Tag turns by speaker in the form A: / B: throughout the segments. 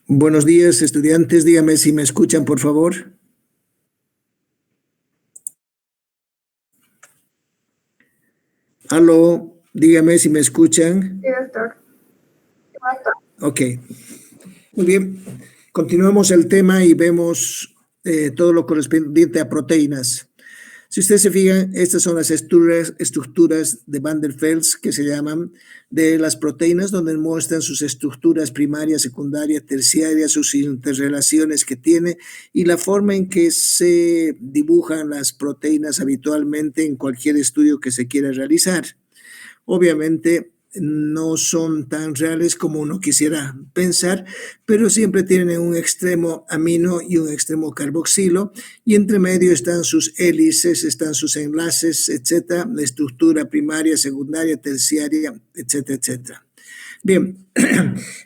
A: Buenos días, estudiantes. Dígame si me escuchan, por favor. Aló, dígame si me escuchan.
B: Sí, doctor.
A: Ok, muy bien. Continuamos el tema y vemos todo lo correspondiente a proteínas. Si ustedes se fijan, estas son las estructuras de Van der Waals que se llaman de las proteínas, donde muestran sus estructuras primaria, secundaria, terciaria, sus interrelaciones que tiene y la forma en que se dibujan las proteínas habitualmente en cualquier estudio que se quiera realizar. Obviamente no son tan reales como uno quisiera pensar, pero siempre tienen un extremo amino y un extremo carboxilo, y entre medio están sus hélices, están sus enlaces, etcétera, la estructura primaria, secundaria, terciaria, etcétera, etcétera. Bien,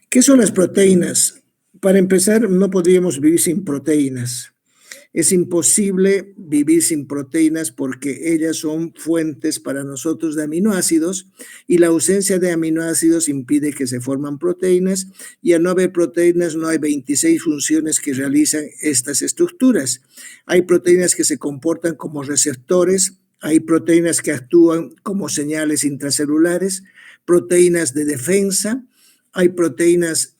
A: ¿qué son las proteínas? Para empezar, no podríamos vivir sin proteínas. Es imposible vivir sin proteínas porque ellas son fuentes para nosotros de aminoácidos y la ausencia de aminoácidos impide que se forman proteínas, y al no haber proteínas no hay 26 funciones que realizan estas estructuras. Hay proteínas que se comportan como receptores, hay proteínas que actúan como señales intracelulares, proteínas de defensa, hay proteínas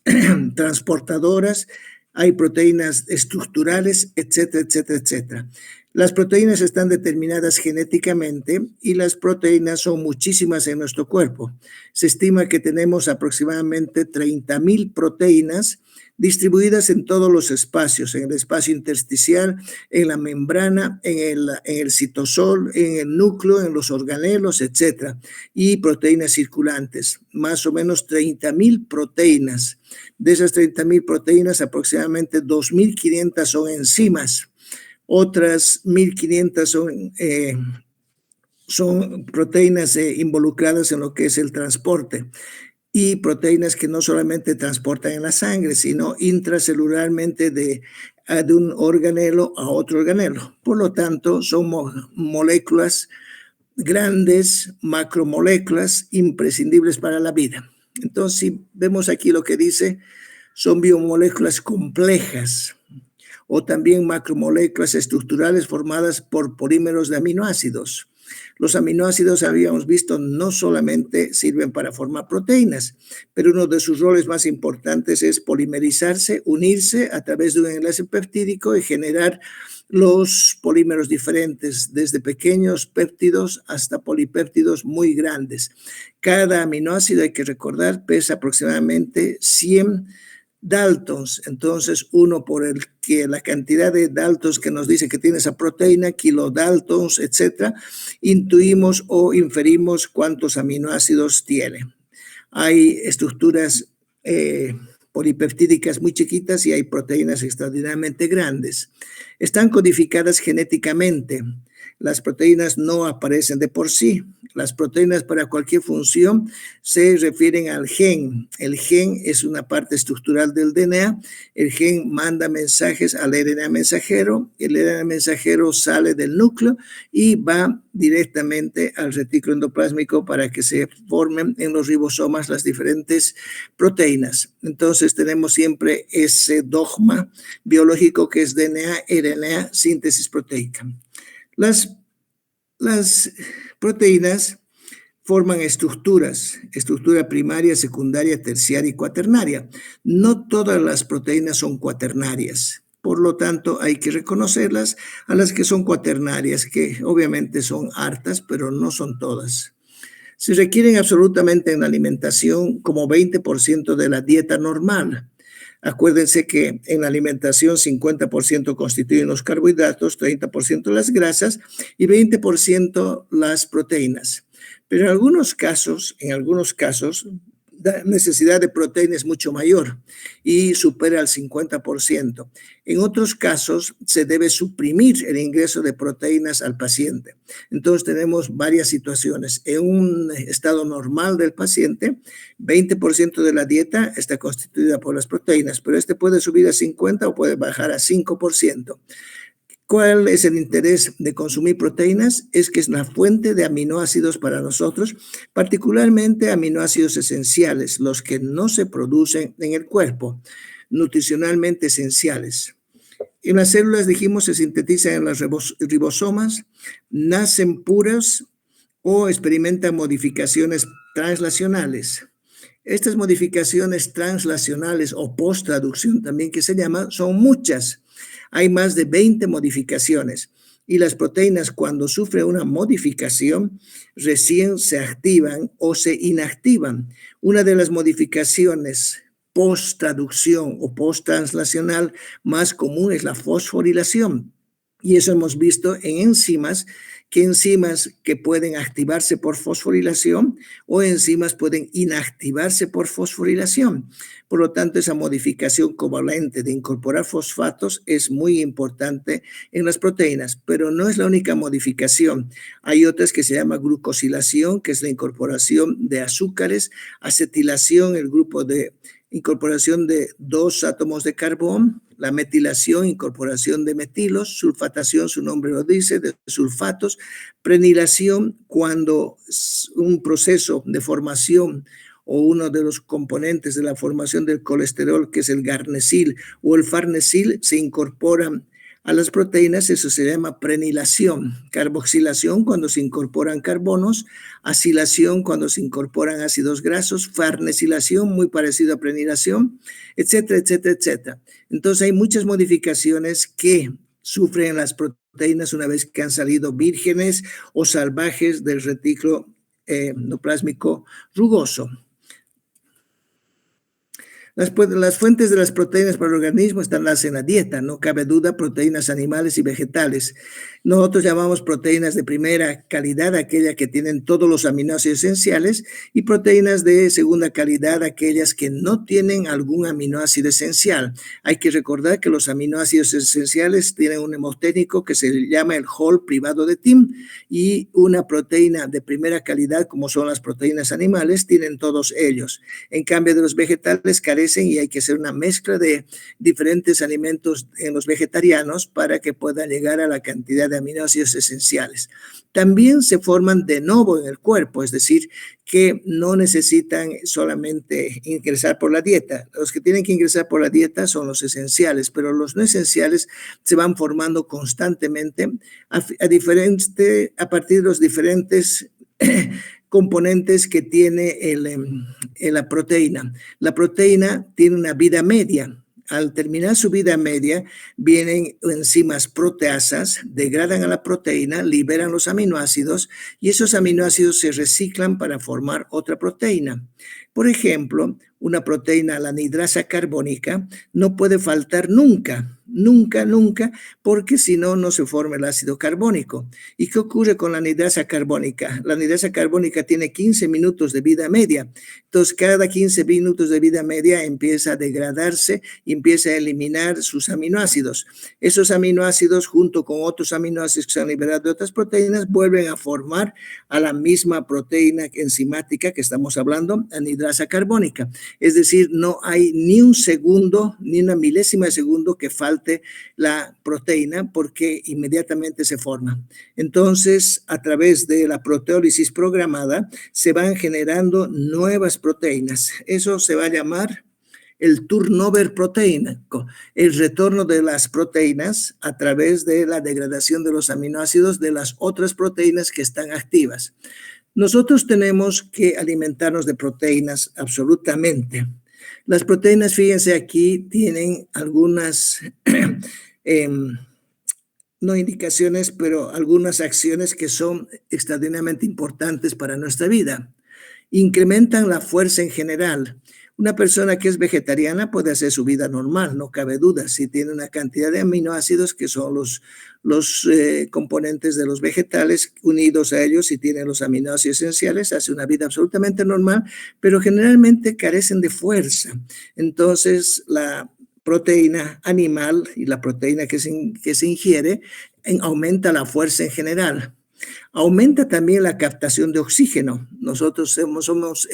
A: transportadoras, hay proteínas estructurales, etcétera, etcétera, etcétera. Las proteínas están determinadas genéticamente y las proteínas son muchísimas en nuestro cuerpo. Se estima que tenemos aproximadamente 30,000 proteínas distribuidas en todos los espacios, en el espacio intersticial, en la membrana, en el citosol, en el núcleo, en los organelos, etcétera, y proteínas circulantes, más o menos 30,000 proteínas. De esas 30,000 proteínas, aproximadamente 2,500 son enzimas, otras 1,500 son proteínas involucradas en lo que es el transporte, y proteínas que no solamente transportan en la sangre, sino intracelularmente de un organelo a otro organelo. Por lo tanto, son moléculas grandes, macromoléculas imprescindibles para la vida. Entonces, si vemos aquí lo que dice, son biomoléculas complejas o también macromoléculas estructurales formadas por polímeros de aminoácidos. Los aminoácidos, habíamos visto, no solamente sirven para formar proteínas, pero uno de sus roles más importantes es polimerizarse, unirse a través de un enlace peptídico y generar los polímeros diferentes, desde pequeños péptidos hasta polipéptidos muy grandes. Cada aminoácido, hay que recordar, pesa aproximadamente 100 daltons. Entonces, uno por el que la cantidad de daltons que nos dice que tiene esa proteína, kilodaltons, etcétera, intuimos o inferimos cuántos aminoácidos tiene. Hay estructuras polipeptídicas muy chiquitas y hay proteínas extraordinariamente grandes. Están codificadas genéticamente. Las proteínas no aparecen de por sí. Las proteínas, para cualquier función, se refieren al gen. El gen es una parte estructural del DNA. El gen manda mensajes al RNA mensajero. El RNA mensajero sale del núcleo y va directamente al retículo endoplásmico para que se formen en los ribosomas las diferentes proteínas. Entonces tenemos siempre ese dogma biológico que es DNA, RNA, síntesis proteica. Las proteínas forman estructuras, estructura primaria, secundaria, terciaria y cuaternaria. No todas las proteínas son cuaternarias. Por lo tanto, hay que reconocerlas a las que son cuaternarias, que obviamente son hartas, pero no son todas. Se requieren absolutamente en la alimentación como 20% de la dieta normal. Acuérdense que en la alimentación 50% constituyen los carbohidratos, 30% las grasas y 20% las proteínas. Pero en algunos casos, la necesidad de proteína es mucho mayor y supera el 50%. En otros casos, se debe suprimir el ingreso de proteínas al paciente. Entonces, tenemos varias situaciones. En un estado normal del paciente, 20% de la dieta está constituida por las proteínas, pero puede subir a 50% o puede bajar a 5%. ¿Cuál es el interés de consumir proteínas? Es que es una fuente de aminoácidos para nosotros, particularmente aminoácidos esenciales, los que no se producen en el cuerpo. nutricionalmente esenciales. En las células, dijimos, se sintetizan en los ribosomas, nacen puras o experimentan modificaciones translacionales. Estas modificaciones translacionales o post-traducción también que se llama, son muchas. Hay más de 20 modificaciones. Y las proteínas, cuando sufren una modificación, recién se activan o se inactivan. Una de las modificaciones post-traducción o post-translacional más común es la fosforilación. Y eso hemos visto en enzimas que pueden activarse por fosforilación o enzimas pueden inactivarse por fosforilación. Por lo tanto, esa modificación covalente de incorporar fosfatos es muy importante en las proteínas, pero no es la única modificación. Hay otras que se llama glucosilación, que es la incorporación de azúcares, acetilación, el grupo de incorporación de 2 átomos de carbón, la metilación, incorporación de metilos, sulfatación, su nombre lo dice, de sulfatos, prenilación, cuando un proceso de formación o uno de los componentes de la formación del colesterol, que es el garnesil o el farnesil, se incorporan a las proteínas, eso se llama prenilación. Carboxilación, cuando se incorporan carbonos, acilación, cuando se incorporan ácidos grasos, farnesilación, muy parecido a prenilación, etcétera, etcétera, etcétera. Entonces hay muchas modificaciones que sufren las proteínas una vez que han salido vírgenes o salvajes del retículo endoplásmico rugoso. Las fuentes de las proteínas para el organismo están en la dieta, no cabe duda, proteínas animales y vegetales. Nosotros llamamos proteínas de primera calidad aquellas que tienen todos los aminoácidos esenciales y proteínas de segunda calidad aquellas que no tienen algún aminoácido esencial. Hay que recordar que los aminoácidos esenciales tienen un hemoténico que se llama el Hall privado de Tim y una proteína de primera calidad como son las proteínas animales tienen todos ellos. En cambio de los vegetales carecen y hay que hacer una mezcla de diferentes alimentos en los vegetarianos para que puedan llegar a la cantidad de aminoácidos esenciales. También se forman de nuevo en el cuerpo, es decir, que no necesitan solamente ingresar por la dieta. Los que tienen que ingresar por la dieta son los esenciales, pero los no esenciales se van formando constantemente a partir de los diferentes componentes que tiene la proteína. La proteína tiene una vida media. Al terminar su vida media, vienen enzimas proteasas, degradan a la proteína, liberan los aminoácidos y esos aminoácidos se reciclan para formar otra proteína. Por ejemplo, una proteína, la anidrasa carbónica, no puede faltar nunca, porque si no, no se forma el ácido carbónico. ¿Y qué ocurre con la anidrasa carbónica? La anidrasa carbónica tiene 15 minutos de vida media. Entonces, cada 15 minutos de vida media empieza a degradarse y empieza a eliminar sus aminoácidos. Esos aminoácidos, junto con otros aminoácidos que se han liberado de otras proteínas, vuelven a formar a la misma proteína enzimática que estamos hablando, anidrasa carbónica. Es decir, no hay ni un segundo, ni una milésima de segundo que falte la proteína porque inmediatamente se forma. Entonces, a través de la proteólisis programada, se van generando nuevas proteínas. Eso se va a llamar el turnover proteínico, el retorno de las proteínas a través de la degradación de los aminoácidos de las otras proteínas que están activas. Nosotros tenemos que alimentarnos de proteínas absolutamente. Las proteínas, fíjense aquí, tienen algunas, no indicaciones, pero algunas acciones que son extraordinariamente importantes para nuestra vida. Incrementan la fuerza en general. Una persona que es vegetariana puede hacer su vida normal, no cabe duda, si tiene una cantidad de aminoácidos que son los componentes de los vegetales unidos a ellos y tienen los aminoácidos esenciales, hace una vida absolutamente normal, pero generalmente carecen de fuerza. Entonces, la proteína animal y la proteína que se ingiere aumenta la fuerza en general. Aumenta también la captación de oxígeno. Nosotros somos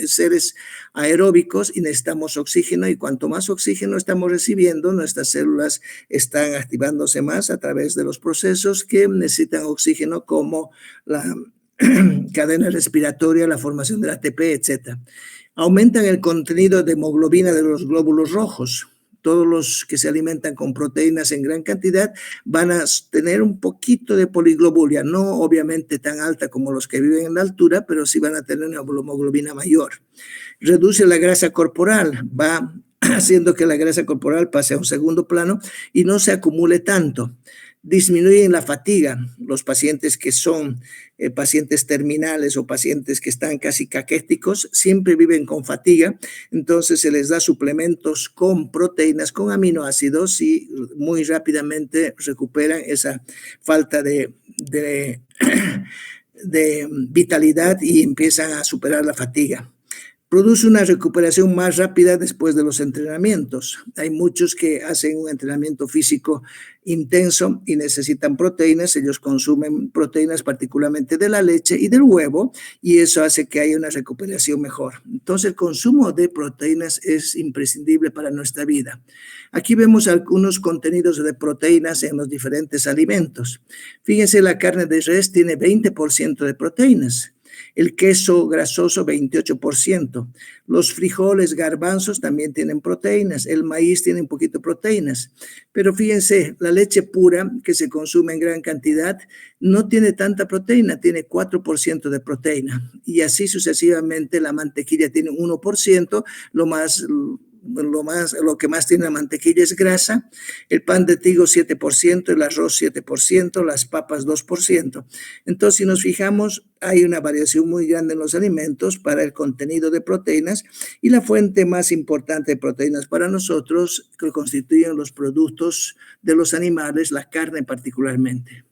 A: seres aeróbicos y necesitamos oxígeno y cuanto más oxígeno estamos recibiendo, nuestras células están activándose más a través de los procesos que necesitan oxígeno como la cadena respiratoria, la formación del ATP, etc. Aumentan el contenido de hemoglobina de los glóbulos rojos. todos los que se alimentan con proteínas en gran cantidad van a tener un poquito de poliglobulia, no obviamente tan alta como los que viven en la altura, pero sí van a tener una hemoglobina mayor. Reduce la grasa corporal, va haciendo que la grasa corporal pase a un segundo plano y no se acumule tanto. Disminuyen la fatiga. Los pacientes que son pacientes terminales o pacientes que están casi caquéticos siempre viven con fatiga, entonces se les da suplementos con proteínas, con aminoácidos y muy rápidamente recuperan esa falta de vitalidad y empiezan a superar la fatiga. Produce una recuperación más rápida después de los entrenamientos. Hay muchos que hacen un entrenamiento físico intenso y necesitan proteínas. Ellos consumen proteínas particularmente de la leche y del huevo y eso hace que haya una recuperación mejor. Entonces el consumo de proteínas es imprescindible para nuestra vida. Aquí vemos algunos contenidos de proteínas en los diferentes alimentos. Fíjense, la carne de res tiene 20% de proteínas. El queso grasoso 28%, los frijoles, garbanzos también tienen proteínas, el maíz tiene un poquito de proteínas, pero fíjense, la leche pura que se consume en gran cantidad no tiene tanta proteína, tiene 4% de proteína y así sucesivamente. La mantequilla tiene 1%, lo que más tiene la mantequilla es grasa, el pan de trigo 7%, el arroz 7%, las papas 2%. Entonces, si nos fijamos, hay una variación muy grande en los alimentos para el contenido de proteínas y la fuente más importante de proteínas para nosotros que constituyen los productos de los animales, la carne particularmente.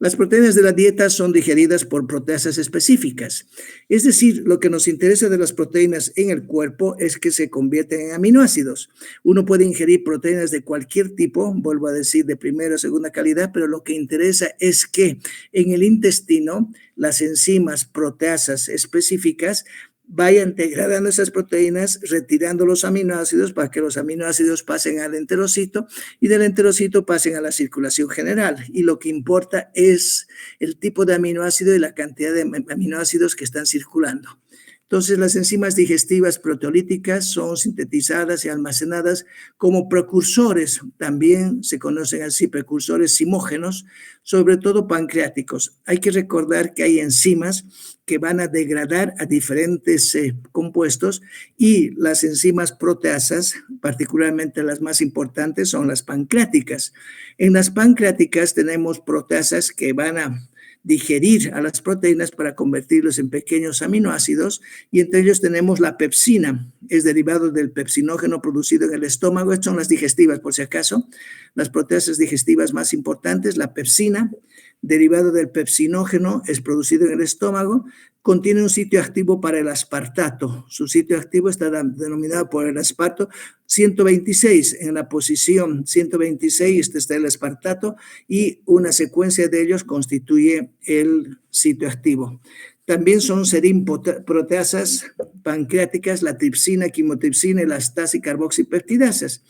A: Las proteínas de la dieta son digeridas por proteasas específicas. Es decir, lo que nos interesa de las proteínas en el cuerpo es que se convierten en aminoácidos. Uno puede ingerir proteínas de cualquier tipo, vuelvo a decir, de primera o segunda calidad, pero lo que interesa es que en el intestino las enzimas proteasas específicas vayan degradando esas proteínas, retirando los aminoácidos para que los aminoácidos pasen al enterocito y del enterocito pasen a la circulación general. Y lo que importa es el tipo de aminoácido y la cantidad de aminoácidos que están circulando. Entonces, las enzimas digestivas proteolíticas son sintetizadas y almacenadas como precursores, también se conocen así, precursores zimógenos, sobre todo pancreáticos. Hay que recordar que hay enzimas que van a degradar a diferentes compuestos y las enzimas proteasas, particularmente las más importantes, son las pancreáticas. En las pancreáticas tenemos proteasas que van a digerir a las proteínas para convertirlos en pequeños aminoácidos y entre ellos tenemos la pepsina, es derivado del pepsinógeno producido en el estómago. Estas son las digestivas, por si acaso, las proteasas digestivas más importantes. La pepsina, derivado del pepsinógeno, es producido en el estómago, contiene un sitio activo para el aspartato. Su sitio activo está denominado por el asparto 126. En la posición 126 está el aspartato y una secuencia de ellos constituye el sitio activo. También son serinproteasas pancreáticas, la tripsina, quimotripsina, elastasa y carboxipeptidasas.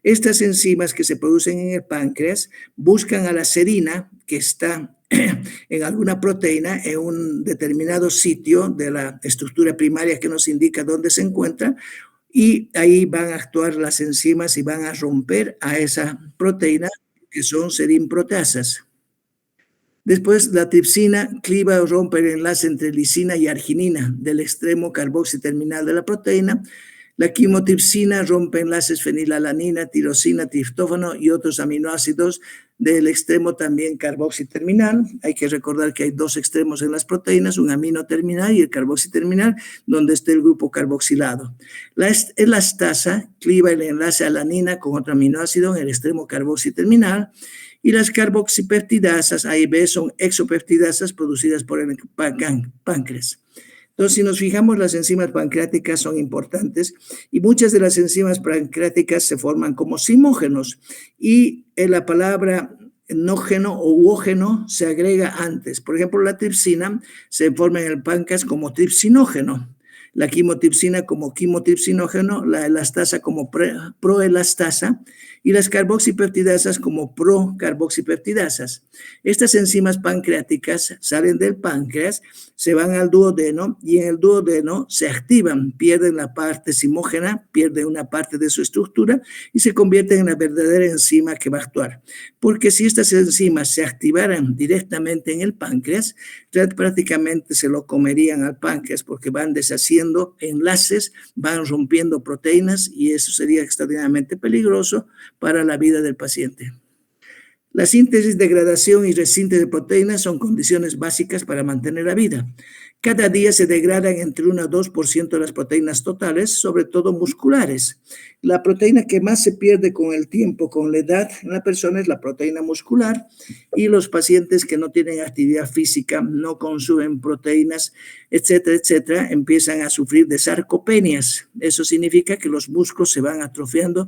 A: Estas enzimas que se producen en el páncreas buscan a la serina que está en alguna proteína en un determinado sitio de la estructura primaria que nos indica dónde se encuentra y ahí van a actuar las enzimas y van a romper a esa proteína que son serinproteasas. Después, la tripsina cliva o rompe el enlace entre lisina y arginina del extremo carboxiterminal de la proteína. La quimotripsina rompe enlaces fenilalanina, tirosina, triptófano y otros aminoácidos del extremo también carboxiterminal. Hay que recordar que hay dos extremos en las proteínas, un amino terminal y el carboxiterminal, donde está el grupo carboxilado. La elastasa cliva el enlace alanina con otro aminoácido en el extremo carboxiterminal. Y las carboxipeptidasas, A y B, son exopeptidasas producidas por el páncreas. Entonces, si nos fijamos, las enzimas pancreáticas son importantes y muchas de las enzimas pancreáticas se forman como zimógenos y en la palabra nógeno o uógeno se agrega antes. Por ejemplo, la tripsina se forma en el páncreas como tripsinógeno. la quimotripsina como quimotripsinógeno, la elastasa como proelastasa y las carboxipeptidasas como procarboxipeptidasas. Estas enzimas pancreáticas salen del páncreas, se van al duodeno y en el duodeno se activan, pierden la parte simógena, pierden una parte de su estructura y se convierten en la verdadera enzima que va a actuar. Porque si estas enzimas se activaran directamente en el páncreas, prácticamente se lo comerían al páncreas porque van deshaciendo enlaces, van rompiendo proteínas y eso sería extraordinariamente peligroso para la vida del paciente. La síntesis, degradación y resíntesis de proteínas son condiciones básicas para mantener la vida. Cada día se degradan entre 1 a 2% de las proteínas totales, sobre todo musculares. La proteína que más se pierde con el tiempo, con la edad en la persona es la proteína muscular y los pacientes que no tienen actividad física, no consumen proteínas, etcétera, etcétera, empiezan a sufrir de sarcopenias. Eso significa que los músculos se van atrofiando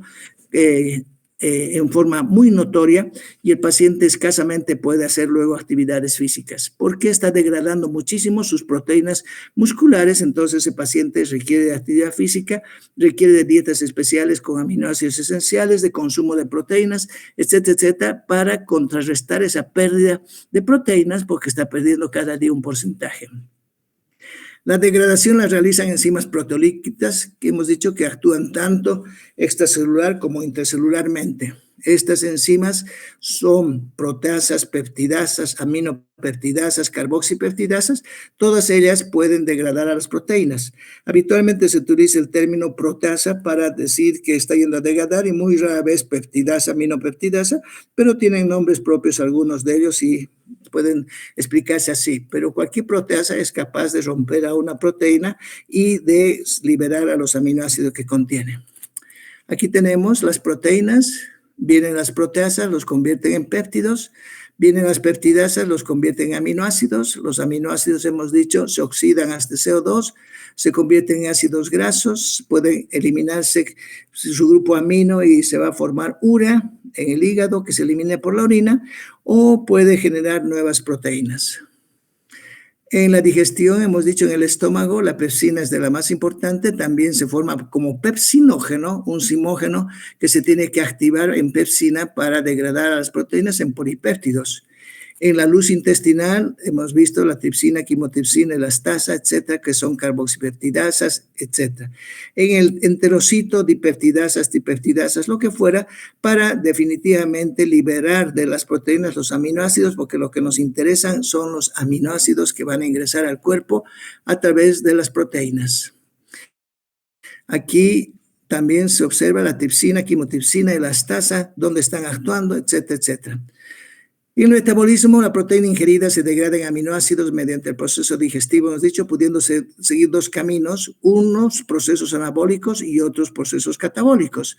A: en forma muy notoria y el paciente escasamente puede hacer luego actividades físicas porque está degradando muchísimo sus proteínas musculares. Entonces el paciente requiere de actividad física, requiere de dietas especiales con aminoácidos esenciales, de consumo de proteínas, etcétera, etcétera, para contrarrestar esa pérdida de proteínas porque está perdiendo cada día un porcentaje. La degradación la realizan enzimas proteolíticas que hemos dicho que actúan tanto extracelular como intracelularmente. Estas enzimas son proteasas, peptidasas, aminopeptidasas, carboxipeptidasas. Todas ellas pueden degradar a las proteínas. Habitualmente se utiliza el término proteasa para decir que está yendo a degradar y muy rara vez peptidasa, aminopeptidasa, pero tienen nombres propios algunos de ellos y pueden explicarse así, pero cualquier proteasa es capaz de romper a una proteína y de liberar a los aminoácidos que contiene. Aquí tenemos las proteínas, vienen las proteasas, los convierten en péptidos, vienen las peptidasas, los convierten en aminoácidos, los aminoácidos hemos dicho se oxidan hasta CO2, se convierten en ácidos grasos, pueden eliminarse su grupo amino y se va a formar urea en el hígado que se elimina por la orina o puede generar nuevas proteínas. En la digestión, hemos dicho en el estómago, la pepsina es de la más importante, también se forma como pepsinógeno, un simógeno que se tiene que activar en pepsina para degradar a las proteínas en polipéptidos. En la luz intestinal hemos visto la tripsina, quimotripsina, elastasa, etcétera, que son carboxipeptidasas, etcétera. En el enterocito, dipeptidasas, tripeptidasas, lo que fuera, para definitivamente liberar de las proteínas los aminoácidos, porque lo que nos interesan son los aminoácidos que van a ingresar al cuerpo a través de las proteínas. Aquí también se observa la tripsina, quimotripsina, elastasa, dónde están actuando, etcétera, etcétera. En el metabolismo, la proteína ingerida se degrada en aminoácidos mediante el proceso digestivo, hemos dicho, pudiéndose seguir dos caminos, unos procesos anabólicos y otros procesos catabólicos.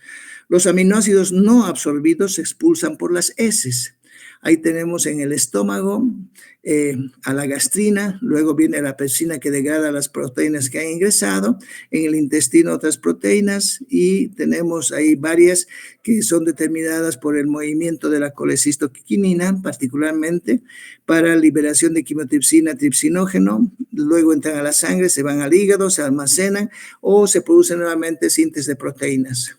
A: Los aminoácidos no absorbidos se expulsan por las heces. Ahí tenemos en el estómago a la gastrina, luego viene la pepsina que degrada las proteínas que han ingresado, en el intestino otras proteínas y tenemos ahí varias que son determinadas por el movimiento de la colecistoquinina, particularmente para liberación de quimotripsina, tripsinógeno, luego entran a la sangre, se van al hígado, se almacenan o se produce nuevamente síntesis de proteínas.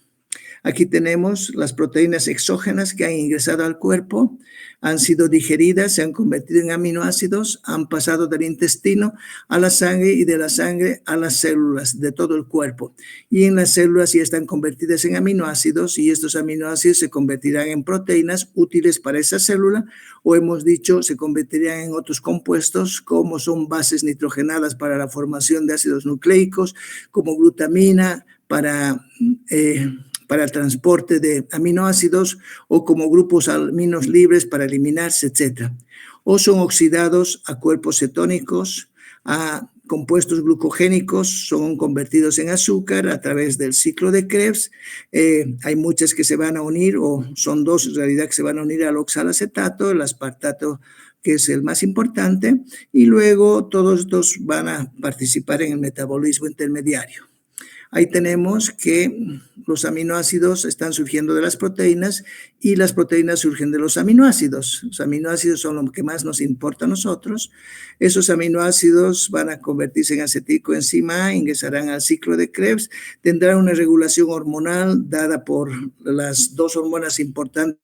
A: Aquí tenemos las proteínas exógenas que han ingresado al cuerpo, han sido digeridas, se han convertido en aminoácidos, han pasado del intestino a la sangre y de la sangre a las células de todo el cuerpo. Y en las células ya están convertidas en aminoácidos y estos aminoácidos se convertirán en proteínas útiles para esa célula o hemos dicho se convertirían en otros compuestos como son bases nitrogenadas para la formación de ácidos nucleicos, como glutamina para el transporte de aminoácidos o como grupos aminos libres para eliminarse, etc. O son oxidados a cuerpos cetónicos, a compuestos glucogénicos, son convertidos en azúcar a través del ciclo de Krebs. Hay muchas que se van a unir, o son dos en realidad que se van a unir al oxalacetato, el aspartato, que es el más importante, y luego todos estos van a participar en el metabolismo intermediario. Ahí tenemos que los aminoácidos están surgiendo de las proteínas y las proteínas surgen de los aminoácidos. Los aminoácidos son lo que más nos importa a nosotros. Esos aminoácidos van a convertirse en acetilcoenzima A, ingresarán al ciclo de Krebs, tendrán una regulación hormonal dada por las dos hormonas importantes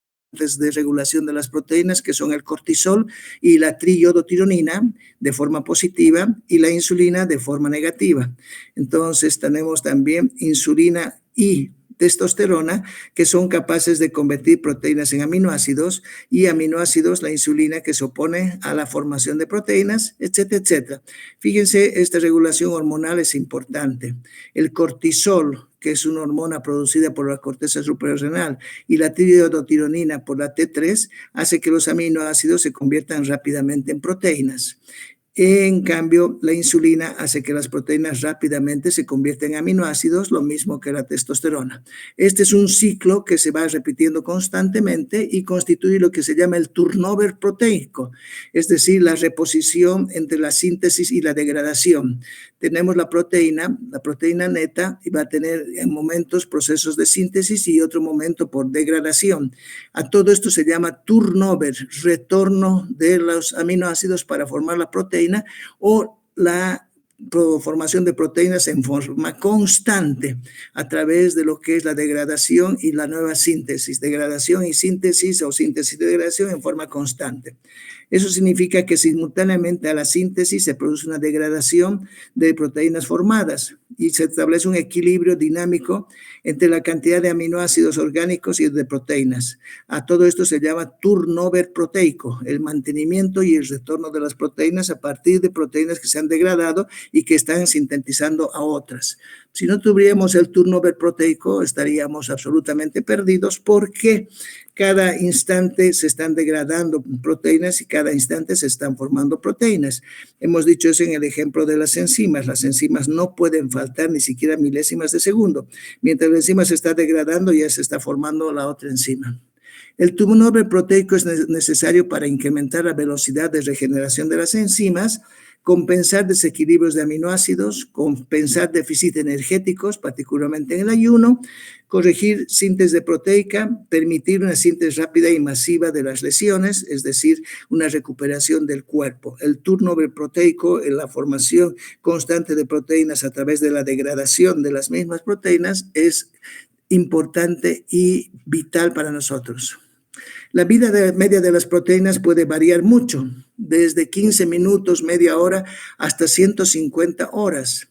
A: de regulación de las proteínas, que son el cortisol y la triiodotironina de forma positiva y la insulina de forma negativa. Entonces tenemos también insulina y testosterona, que son capaces de convertir proteínas en aminoácidos, y aminoácidos, la insulina, que se opone a la formación de proteínas, etcétera, etcétera. Fíjense, esta regulación hormonal es importante. El cortisol, que es una hormona producida por la corteza suprarrenal, y la triiodotironina por la T3, hace que los aminoácidos se conviertan rápidamente en proteínas. En cambio, la insulina hace que las proteínas rápidamente se convierten en aminoácidos, lo mismo que la testosterona. Este es un ciclo que se va repitiendo constantemente y constituye lo que se llama el turnover proteico, es decir, la reposición entre la síntesis y la degradación. Tenemos la proteína neta, y va a tener en momentos procesos de síntesis y otro momento por degradación. A todo esto se llama turnover, retorno de los aminoácidos para formar la proteína, o la formación de proteínas en forma constante a través de lo que es la degradación y la nueva síntesis, degradación y síntesis, o síntesis y degradación en forma constante. Eso significa que simultáneamente a la síntesis se produce una degradación de proteínas formadas y se establece un equilibrio dinámico entre la cantidad de aminoácidos orgánicos y de proteínas. A todo esto se llama turnover proteico, el mantenimiento y el retorno de las proteínas a partir de proteínas que se han degradado y que están sintetizando a otras. Si no tuviéramos el turnover proteico, estaríamos absolutamente perdidos, porque cada instante se están degradando proteínas y cada instante se están formando proteínas. Hemos dicho eso en el ejemplo de las enzimas. Las enzimas no pueden faltar ni siquiera milésimas de segundo. Mientras la enzima se está degradando, ya se está formando la otra enzima. El turnover proteico es necesario para incrementar la velocidad de regeneración de las enzimas, compensar desequilibrios de aminoácidos, compensar déficits energéticos, particularmente en el ayuno, corregir síntesis proteica, permitir una síntesis rápida y masiva de las lesiones, es decir, una recuperación del cuerpo. El turnover proteico, la formación constante de proteínas a través de la degradación de las mismas proteínas, es importante y vital para nosotros. La vida media de las proteínas puede variar mucho, desde 15 minutos, media hora, hasta 150 horas.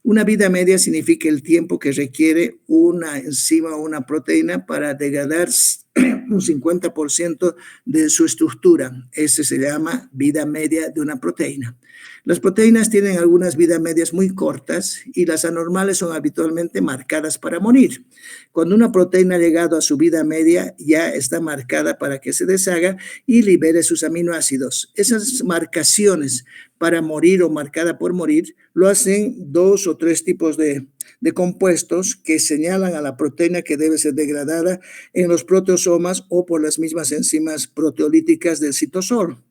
A: Una vida media significa el tiempo que requiere una enzima o una proteína para degradar un 50% de su estructura. Ese se llama vida media de una proteína. Las proteínas tienen algunas vidas medias muy cortas y las anormales son habitualmente marcadas para morir. Cuando una proteína ha llegado a su vida media, ya está marcada para que se deshaga y libere sus aminoácidos. Esas marcaciones para morir o marcada por morir lo hacen 2 o 3 tipos de compuestos que señalan a la proteína que debe ser degradada en los proteosomas o por las mismas enzimas proteolíticas del citosol.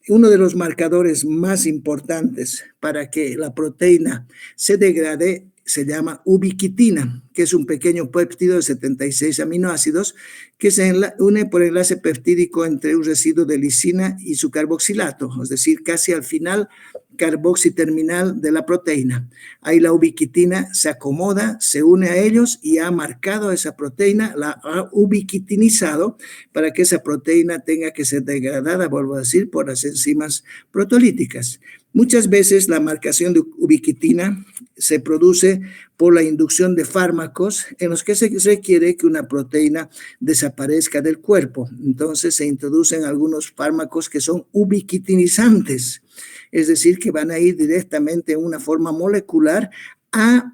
A: Uno de los marcadores más importantes para que la proteína se degrade se llama ubiquitina, que es un pequeño péptido de 76 aminoácidos que se une por enlace peptídico entre un residuo de lisina y su carboxilato, es decir, casi al final carboxiterminal de la proteína. Ahí la ubiquitina se acomoda, se une a ellos y ha marcado a esa proteína, la ha ubiquitinizado para que esa proteína tenga que ser degradada, vuelvo a decir, por las enzimas proteolíticas. Muchas veces la marcación de ubiquitina se produce por la inducción de fármacos en los que se requiere que una proteína desaparezca del cuerpo. Entonces se introducen algunos fármacos que son ubiquitinizantes, es decir, que van a ir directamente en una forma molecular a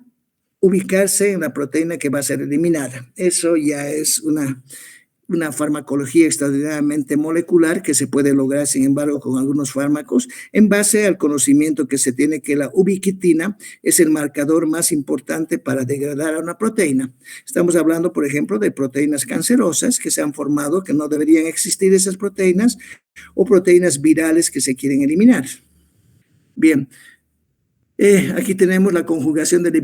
A: ubicarse en la proteína que va a ser eliminada. Eso ya es una farmacología extraordinariamente molecular que se puede lograr, sin embargo, con algunos fármacos, en base al conocimiento que se tiene que la ubiquitina es el marcador más importante para degradar a una proteína. Estamos hablando, por ejemplo, de proteínas cancerosas que se han formado, que no deberían existir esas proteínas, o proteínas virales que se quieren eliminar. Bien. Aquí tenemos la conjugación de la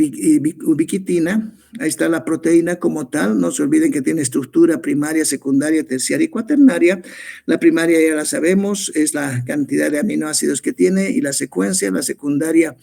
A: ubiquitina. Ahí está la proteína como tal. No se olviden que tiene estructura primaria, secundaria, terciaria y cuaternaria. La primaria ya la sabemos, es la cantidad de aminoácidos que tiene, y la secuencia. La secundaria,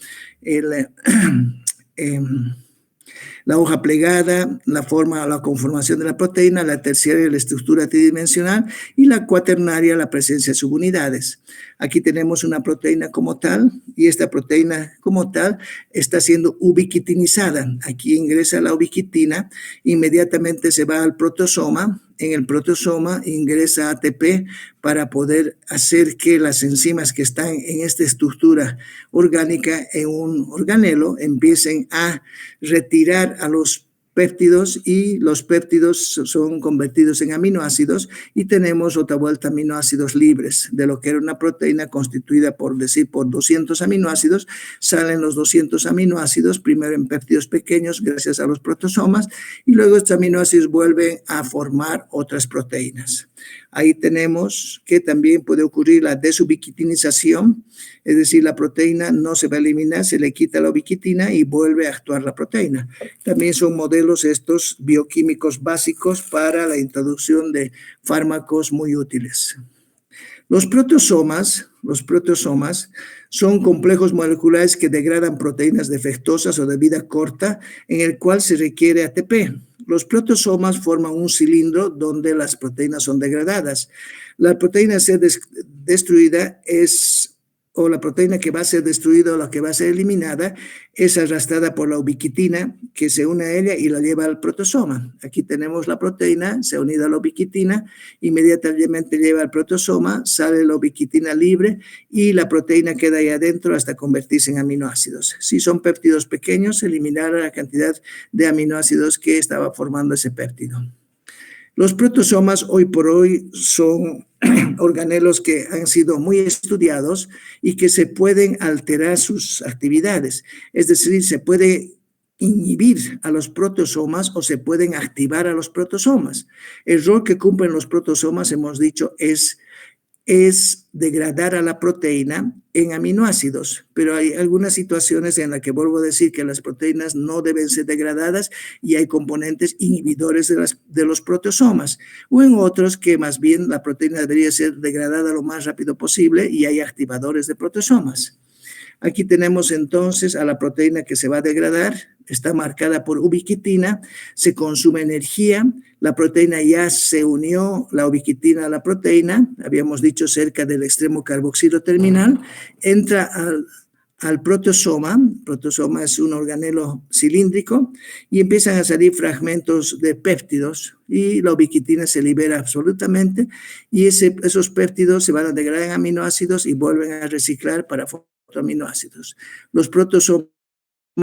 A: la hoja plegada, la forma, la conformación de la proteína. La terciaria, la estructura tridimensional, y la cuaternaria, la presencia de subunidades. Aquí tenemos una proteína como tal, y esta proteína como tal está siendo ubiquitinizada. Aquí ingresa la ubiquitina, inmediatamente se va al protosoma. En el protosoma ingresa ATP para poder hacer que las enzimas que están en esta estructura orgánica en un organelo empiecen a retirar a los péptidos, y los péptidos son convertidos en aminoácidos, y tenemos otra vuelta aminoácidos libres. De lo que era una proteína constituida por 200 aminoácidos, salen los 200 aminoácidos, primero en péptidos pequeños gracias a los protosomas, y luego estos aminoácidos vuelven a formar otras proteínas. Ahí tenemos que también puede ocurrir la desubiquitinización, es decir, la proteína no se va a eliminar, se le quita la ubiquitina y vuelve a actuar la proteína. También son modelos estos bioquímicos básicos para la introducción de fármacos muy útiles. Los proteosomas son complejos moleculares que degradan proteínas defectuosas o de vida corta, en el cual se requiere ATP. Los proteosomas forman un cilindro donde las proteínas son degradadas. La proteína a ser destruida o la proteína que va a ser destruida o la que va a ser eliminada es arrastrada por la ubiquitina, que se une a ella y la lleva al protosoma. Aquí tenemos la proteína, se ha unido a la ubiquitina, inmediatamente lleva al protosoma, sale la ubiquitina libre y la proteína queda ahí adentro hasta convertirse en aminoácidos. Si son péptidos pequeños, eliminar la cantidad de aminoácidos que estaba formando ese péptido. Los protosomas hoy por hoy son organelos que han sido muy estudiados y que se pueden alterar sus actividades. Es decir, se puede inhibir a los protosomas o se pueden activar a los protosomas. El rol que cumplen los protosomas, hemos dicho, es degradar a la proteína en aminoácidos, pero hay algunas situaciones en las que vuelvo a decir que las proteínas no deben ser degradadas y hay componentes inhibidores de los proteosomas, o en otros que más bien la proteína debería ser degradada lo más rápido posible y hay activadores de proteosomas. Aquí tenemos entonces a la proteína que se va a degradar, está marcada por ubiquitina, se consume energía, la proteína ya se unió, la ubiquitina a la proteína, habíamos dicho cerca del extremo carboxilo terminal, entra al protosoma. El protosoma es un organelo cilíndrico y empiezan a salir fragmentos de péptidos y la ubiquitina se libera absolutamente y esos péptidos se van a degradar en aminoácidos y vuelven a reciclar para formar aminoácidos. Los protosomas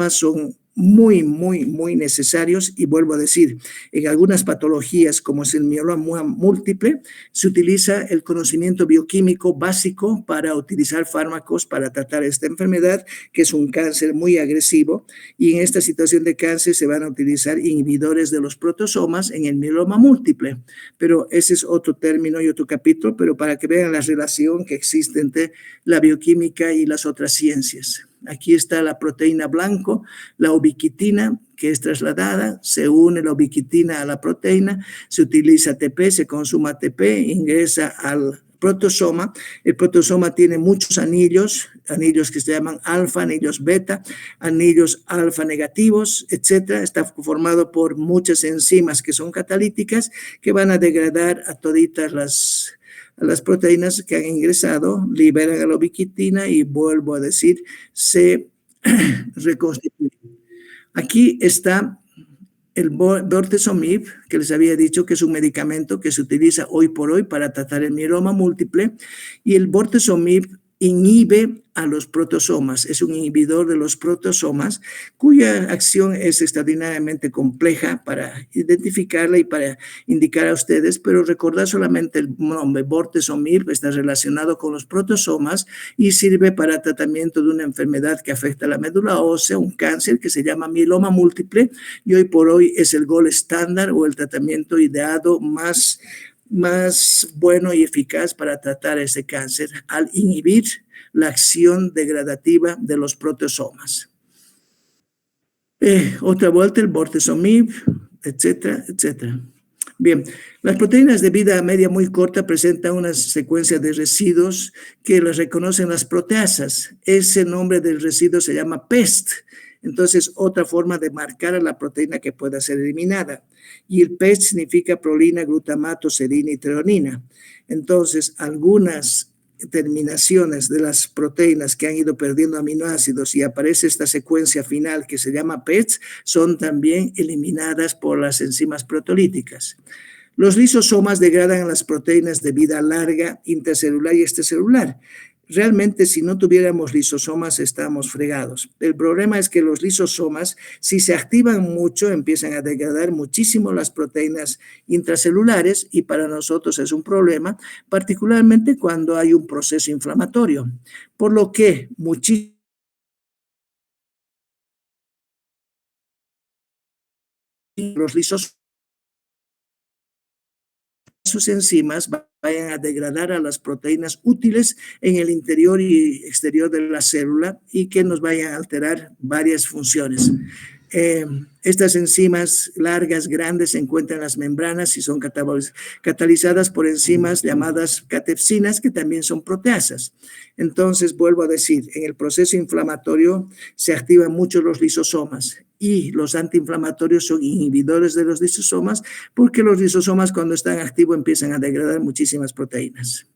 A: son muy necesarios y vuelvo a decir, en algunas patologías como es el mieloma múltiple, se utiliza el conocimiento bioquímico básico para utilizar fármacos para tratar esta enfermedad, que es un cáncer muy agresivo, y en esta situación de cáncer se van a utilizar inhibidores de los protosomas en el mieloma múltiple, pero ese es otro término y otro capítulo, pero para que vean la relación que existe entre la bioquímica y las otras ciencias. Aquí está la proteína blanco, la ubiquitina, que es trasladada, se une la ubiquitina a la proteína, se utiliza ATP, se consume ATP, ingresa al protosoma. El protosoma tiene muchos anillos que se llaman alfa, anillos beta, anillos alfa negativos, etcétera. Está formado por muchas enzimas que son catalíticas que van a degradar a toditas las proteínas que han ingresado, liberan a la ubiquitina y vuelvo a decir, se reconstituyen. Aquí está el bortezomib, que les había dicho que es un medicamento que se utiliza hoy por hoy para tratar el mieloma múltiple, y el bortezomib inhibe a los protosomas, es un inhibidor de los protosomas cuya acción es extraordinariamente compleja para identificarla y para indicar a ustedes, pero recordar solamente el nombre bortezomib está relacionado con los protosomas y sirve para tratamiento de una enfermedad que afecta a la médula ósea, un cáncer que se llama mieloma múltiple, y hoy por hoy es el gold estándar o el tratamiento ideado más más bueno y eficaz para tratar ese cáncer al inhibir la acción degradativa de los proteasomas. Otra vuelta, el bortezomib, etcétera, etcétera. Bien, las proteínas de vida media muy corta presentan una secuencia de residuos que las reconocen las proteasas. Ese nombre del residuo se llama PEST. Entonces, otra forma de marcar a la proteína que pueda ser eliminada. Y el PEST significa prolina, glutamato, serina y treonina. Entonces, algunas terminaciones de las proteínas que han ido perdiendo aminoácidos y aparece esta secuencia final que se llama PET, son también eliminadas por las enzimas proteolíticas. Los lisosomas degradan las proteínas de vida larga, intracelular y extracelular. Realmente, si no tuviéramos lisosomas, estamos fregados. El problema es que los lisosomas, si se activan mucho, empiezan a degradar muchísimo las proteínas intracelulares y para nosotros es un problema, particularmente cuando hay un proceso inflamatorio. Por lo que los lisosomas, sus enzimas vayan a degradar a las proteínas útiles en el interior y exterior de la célula y que nos vayan a alterar varias funciones. Estas enzimas largas, grandes, se encuentran en las membranas y son catalizadas por enzimas llamadas catepsinas, que también son proteasas. Entonces, vuelvo a decir, en el proceso inflamatorio se activan mucho los lisosomas y los antiinflamatorios son inhibidores de los lisosomas porque los lisosomas cuando están activos empiezan a degradar muchísimas proteínas.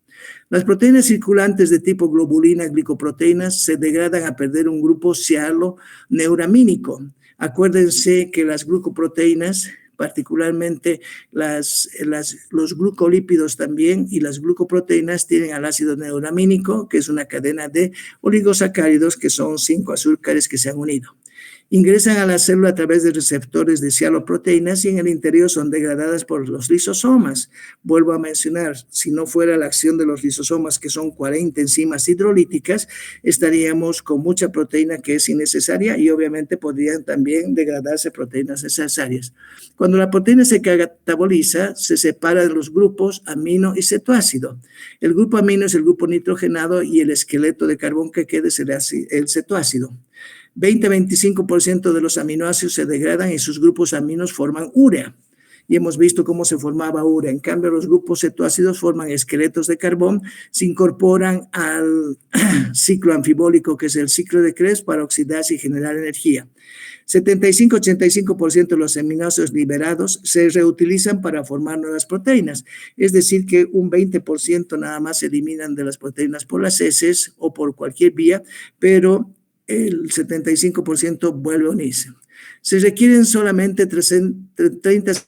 A: Las proteínas circulantes de tipo globulina, glicoproteínas, se degradan a perder un grupo cianoneuramínico. Acuérdense que las glucoproteínas, particularmente los glucolípidos también y las glucoproteínas tienen al ácido neuramínico, que es una cadena de oligosacáridos que son 5 azúcares que se han unido. Ingresan a la célula a través de receptores de cianoproteínas y en el interior son degradadas por los lisosomas. Vuelvo a mencionar, si no fuera la acción de los lisosomas, que son 40 enzimas hidrolíticas, estaríamos con mucha proteína que es innecesaria y obviamente podrían también degradarse proteínas necesarias. Cuando la proteína se cataboliza, se separa de los grupos amino y cetoácido. El grupo amino es el grupo nitrogenado y el esqueleto de carbón que queda es el cetoácido. 20-25% de los aminoácidos se degradan y sus grupos aminos forman urea. Y hemos visto cómo se formaba urea. En cambio, los grupos cetoácidos forman esqueletos de carbón, se incorporan al ciclo anfibólico, que es el ciclo de Krebs, para oxidarse y generar energía. 75-85% de los aminoácidos liberados se reutilizan para formar nuevas proteínas. Es decir, que un 20% nada más se eliminan de las proteínas por las heces o por cualquier vía, pero el 75% vuelve a unirse. Se requieren solamente 30-60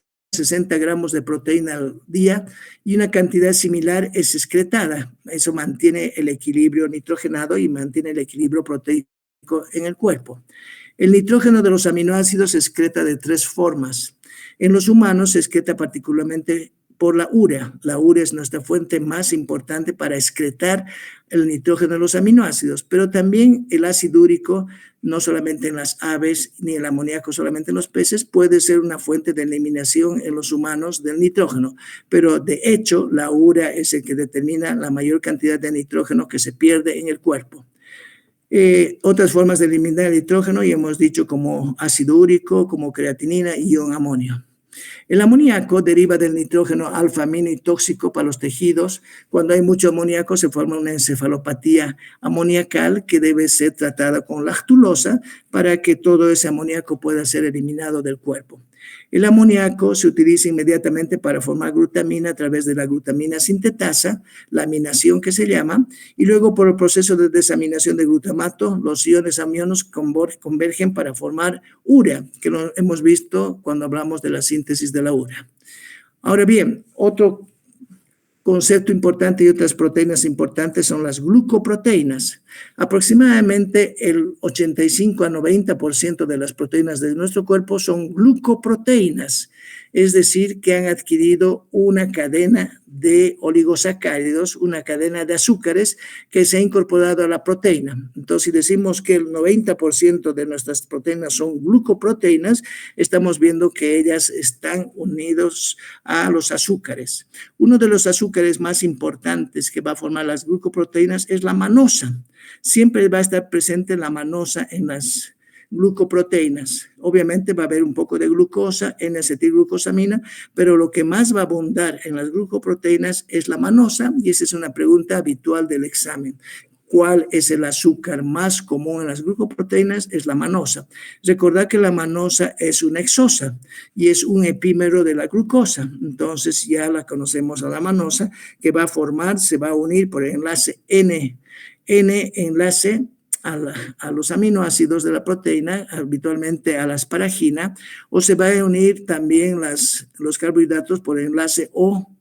A: gramos de proteína al día y una cantidad similar es excretada. Eso mantiene el equilibrio nitrogenado y mantiene el equilibrio proteico en el cuerpo. El nitrógeno de los aminoácidos se excreta de 3 formas. En los humanos se excreta particularmente por la urea. La urea es nuestra fuente más importante para excretar el nitrógeno de los aminoácidos, pero también el ácido úrico, no solamente en las aves, ni el amoníaco solamente en los peces, puede ser una fuente de eliminación en los humanos del nitrógeno, pero de hecho la urea es el que determina la mayor cantidad de nitrógeno que se pierde en el cuerpo. Otras formas de eliminar el nitrógeno, y hemos dicho como ácido úrico, como creatinina y ion amonio. El amoníaco deriva del nitrógeno alfa-amino y tóxico para los tejidos. Cuando hay mucho amoníaco se forma una encefalopatía amoniacal que debe ser tratada con lactulosa para que todo ese amoníaco pueda ser eliminado del cuerpo. El amoníaco se utiliza inmediatamente para formar glutamina a través de la glutamina sintetasa, la aminación que se llama, y luego por el proceso de desaminación de glutamato, los iones amionos convergen para formar urea, que lo hemos visto cuando hablamos de la síntesis de la urea. Ahora bien, otro concepto importante y otras proteínas importantes son las glucoproteínas. Aproximadamente el 85 a 90% de las proteínas de nuestro cuerpo son glucoproteínas. es decir, que han adquirido una cadena de oligosacáridos, una cadena de azúcares que se ha incorporado a la proteína. Entonces, si decimos que el 90% de nuestras proteínas son glucoproteínas, estamos viendo que ellas están unidos a los azúcares. Uno de los azúcares más importantes que va a formar las glucoproteínas es la manosa. Siempre va a estar presente la manosa en las glucoproteínas. Obviamente va a haber un poco de glucosa, N-acetilglucosamina, pero lo que más va a abundar en las glucoproteínas es la manosa, y esa es una pregunta habitual del examen. ¿Cuál es el azúcar más común en las glucoproteínas? Es la manosa. Recordad que la manosa es una hexosa y es un epímero de la glucosa. Entonces ya la conocemos a la manosa, que va a formar, se va a unir por el enlace N-enlace a los aminoácidos de la proteína, habitualmente a la asparagina, o se va a unir también los carbohidratos por enlace O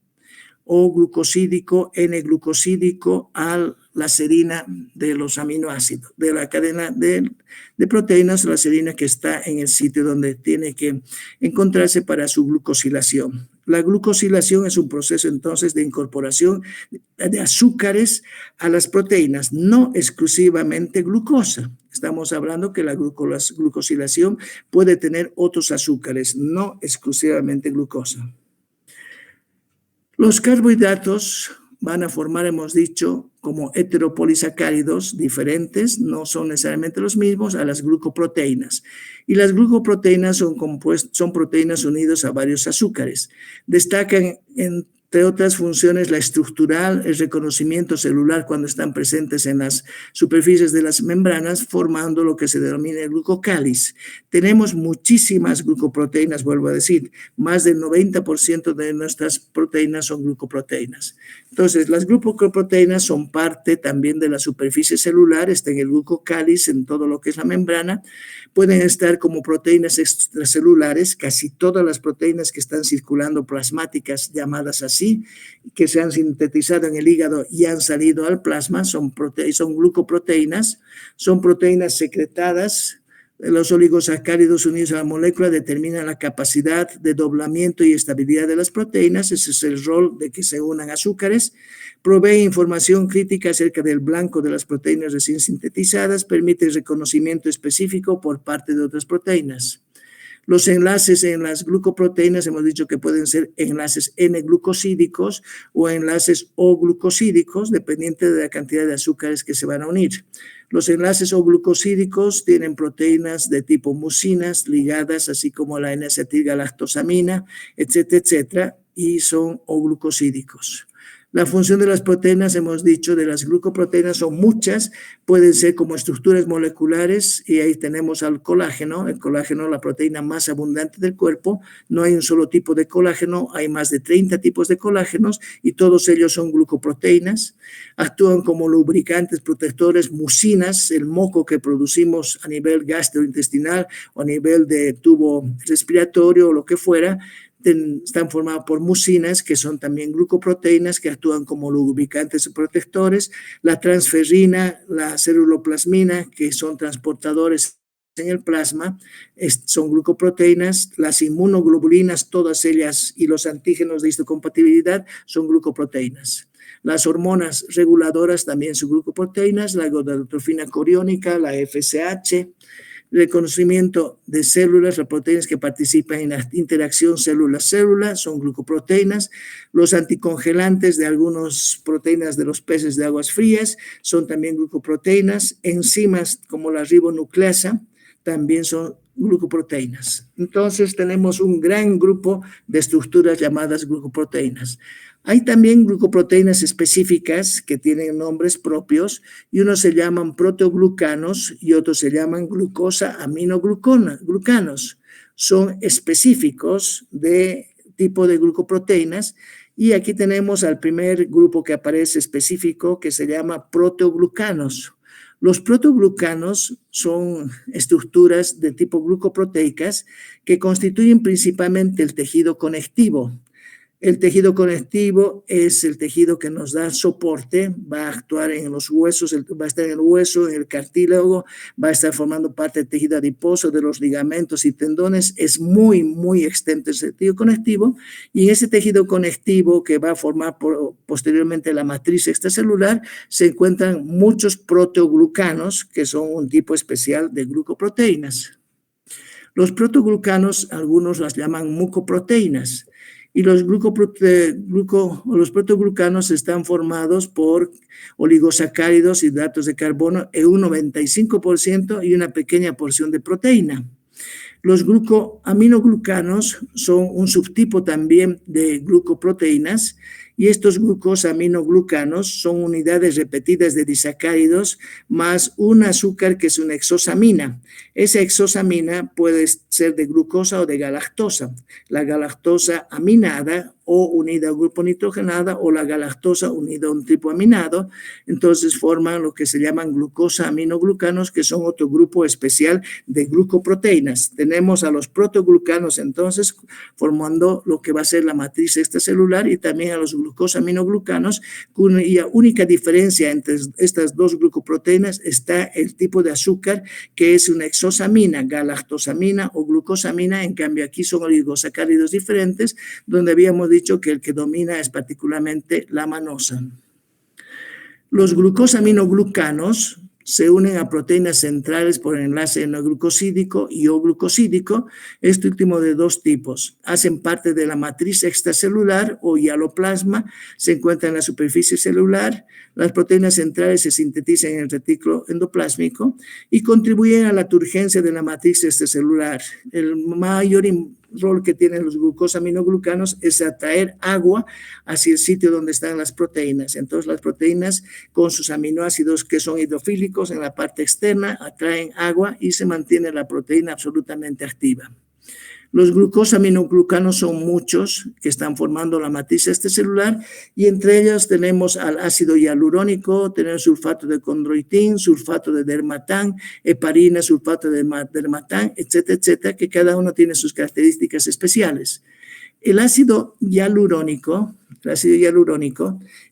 A: glucosídico, N-glucosídico a la serina de los aminoácidos, de la cadena de proteínas, la serina que está en el sitio donde tiene que encontrarse para su glucosilación. La glucosilación es un proceso entonces de incorporación de azúcares a las proteínas, no exclusivamente glucosa. Estamos hablando que la glucosilación puede tener otros azúcares, no exclusivamente glucosa. Los carbohidratos van a formar, hemos dicho, como heteropolisacáridos diferentes, no son necesariamente los mismos, a las glucoproteínas. Y las glucoproteínas son proteínas unidas a varios azúcares. Destacan entre otras funciones la estructural, el reconocimiento celular cuando están presentes en las superficies de las membranas, formando lo que se denomina el glucocáliz. Tenemos muchísimas glucoproteínas, vuelvo a decir, más del 90% de nuestras proteínas son glucoproteínas. Entonces, las glucoproteínas son parte también de la superficie celular, está en el glucocáliz, en todo lo que es la membrana. Pueden estar como proteínas extracelulares, casi todas las proteínas que están circulando plasmáticas, llamadas así, que se han sintetizado en el hígado y han salido al plasma, son glucoproteínas, son proteínas secretadas. Los oligosacáridos unidos a la molécula determinan la capacidad de doblamiento y estabilidad de las proteínas. Ese es el rol de que se unan azúcares. Provee información crítica acerca del blanco de las proteínas recién sintetizadas. Permite el reconocimiento específico por parte de otras proteínas. Los enlaces en las glucoproteínas hemos dicho que pueden ser enlaces N-glucosídicos o enlaces O-glucosídicos, dependiente de la cantidad de azúcares que se van a unir. Los enlaces O-glucosídicos tienen proteínas de tipo mucinas ligadas, así como la N-acetilgalactosamina, etcétera, etcétera, y son O-glucosídicos. La función de las proteínas, hemos dicho, de las glucoproteínas son muchas, pueden ser como estructuras moleculares, y ahí tenemos al colágeno. El colágeno, la proteína más abundante del cuerpo. No hay un solo tipo de colágeno, hay más de 30 tipos de colágenos y todos ellos son glucoproteínas. Actúan como lubricantes, protectores, mucinas, el moco que producimos a nivel gastrointestinal o a nivel de tubo respiratorio o lo que fuera. Están formadas por mucinas, que son también glucoproteínas, que actúan como lubricantes y protectores. La transferrina, la ceruloplasmina, que son transportadores en el plasma, son glucoproteínas. Las inmunoglobulinas, todas ellas, y los antígenos de histocompatibilidad son glucoproteínas. Las hormonas reguladoras también son glucoproteínas, la gonadotrofina coriónica, la FSH. Reconocimiento de células, las proteínas que participan en la interacción célula-célula son glucoproteínas. Los anticongelantes de algunas proteínas de los peces de aguas frías son también glucoproteínas. Enzimas como la ribonucleasa también son glucoproteínas. Entonces tenemos un gran grupo de estructuras llamadas glucoproteínas. Hay también glucoproteínas específicas que tienen nombres propios, y unos se llaman proteoglucanos y otros se llaman glucosa-aminoglucanos. Son específicos de tipo de glucoproteínas, y aquí tenemos al primer grupo que aparece específico, que se llama proteoglucanos. Los proteoglucanos son estructuras de tipo glucoproteicas que constituyen principalmente el tejido conectivo. El tejido conectivo es el tejido que nos da soporte, va a actuar en los huesos, va a estar en el hueso, en el cartílago, va a estar formando parte del tejido adiposo, de los ligamentos y tendones. Es muy, muy extenso ese tejido conectivo, y en ese tejido conectivo que va a formar posteriormente la matriz extracelular se encuentran muchos proteoglucanos, que son un tipo especial de glucoproteínas. Los protoglucanos, algunos las llaman mucoproteínas, y los protoglucanos están formados por oligosacáridos, hidratos de carbono, en un 95% y una pequeña porción de proteína. Los glucoaminoglucanos son un subtipo también de glucoproteínas, y estos glucosaminoglucanos son unidades repetidas de disacáridos más un azúcar que es una hexosamina. Esa hexosamina puede ser de glucosa o de galactosa. La galactosa aminada o unida a un grupo nitrogenada, o la galactosa unida a un tipo aminado, entonces forman lo que se llaman glucosaminoglucanos, que son otro grupo especial de glucoproteínas. Tenemos a los protoglucanos entonces formando lo que va a ser la matriz extracelular, y también a los glucosaminoglucanos, cuya única diferencia entre estas dos glucoproteínas está el tipo de azúcar, que es una hexosamina, galactosamina o glucosamina. En cambio aquí son oligosacáridos diferentes, donde habíamos dicho que el que domina es particularmente la manosa. Los glucosaminoglucanos se unen a proteínas centrales por enlace N-glucosídico y O-glucosídico, este último de dos tipos. Hacen parte de la matriz extracelular o hialoplasma, se encuentra en la superficie celular. Las proteínas centrales se sintetizan en el retículo endoplásmico y contribuyen a la turgencia de la matriz extracelular. El mayor rol que tienen los glucosaminoglucanos es atraer agua hacia el sitio donde están las proteínas. Entonces las proteínas, con sus aminoácidos que son hidrofílicos en la parte externa, atraen agua y se mantiene la proteína absolutamente activa. Los glucosaminoglucanos son muchos que están formando la matriz extracelular, y entre ellos tenemos al ácido hialurónico, tenemos sulfato de condroitín, sulfato de dermatán, heparina, sulfato de dermatán, etcétera, etcétera, que cada uno tiene sus características especiales. El ácido hialurónico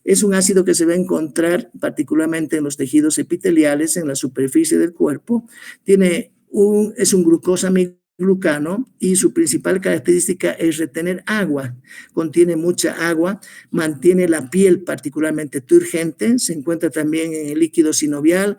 A: es un ácido que se va a encontrar particularmente en los tejidos epiteliales, en la superficie del cuerpo. Es un glucosamiglucano, y su principal característica es retener agua. Contiene mucha agua, mantiene la piel particularmente turgente, se encuentra también en el líquido sinovial,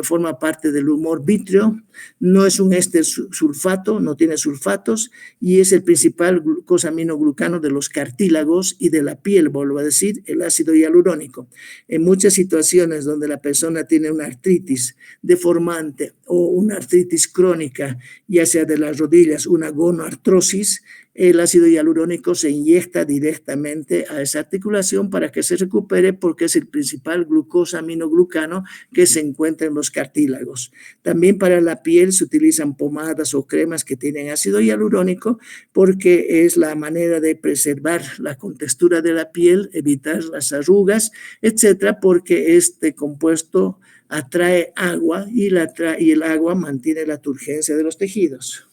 A: forma parte del humor vítreo, no es un éster sulfato, no tiene sulfatos, y es el principal glucosaminoglucano de los cartílagos y de la piel, vuelvo a decir, el ácido hialurónico. En muchas situaciones donde la persona tiene una artritis deformante o una artritis crónica, ya sea de las rodillas, una gonoartrosis, el ácido hialurónico se inyecta directamente a esa articulación para que se recupere, porque es el principal glucosaminoglucano que se encuentra en los cartílagos. También para la piel se utilizan pomadas o cremas que tienen ácido hialurónico, porque es la manera de preservar la contextura de la piel, evitar las arrugas, etcétera, porque este compuesto atrae agua y el agua mantiene la turgencia de los tejidos.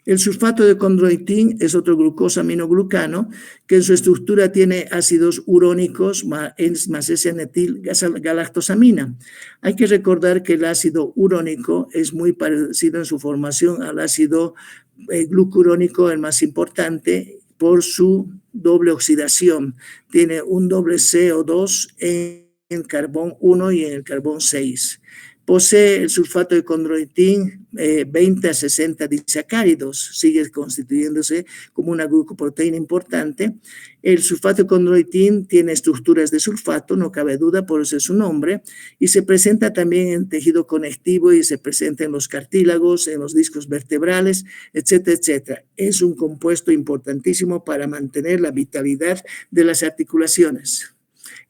A: El sulfato de condroitín es otro glucosaminoglucano que en su estructura tiene ácidos urónicos más S-acetilgalactosamina. Hay que recordar que el ácido urónico es muy parecido en su formación al ácido glucurónico, el más importante, por su doble oxidación. Tiene un doble CO2 en el carbón 1 y en el carbón 6. Posee el sulfato de condroitín 20 a 60 disacáridos, sigue constituyéndose como una glucoproteína importante. El sulfato de condroitín tiene estructuras de sulfato, no cabe duda, por eso es su nombre, y se presenta también en tejido conectivo y se presenta en los cartílagos, en los discos vertebrales, etcétera, etcétera. Es un compuesto importantísimo para mantener la vitalidad de las articulaciones.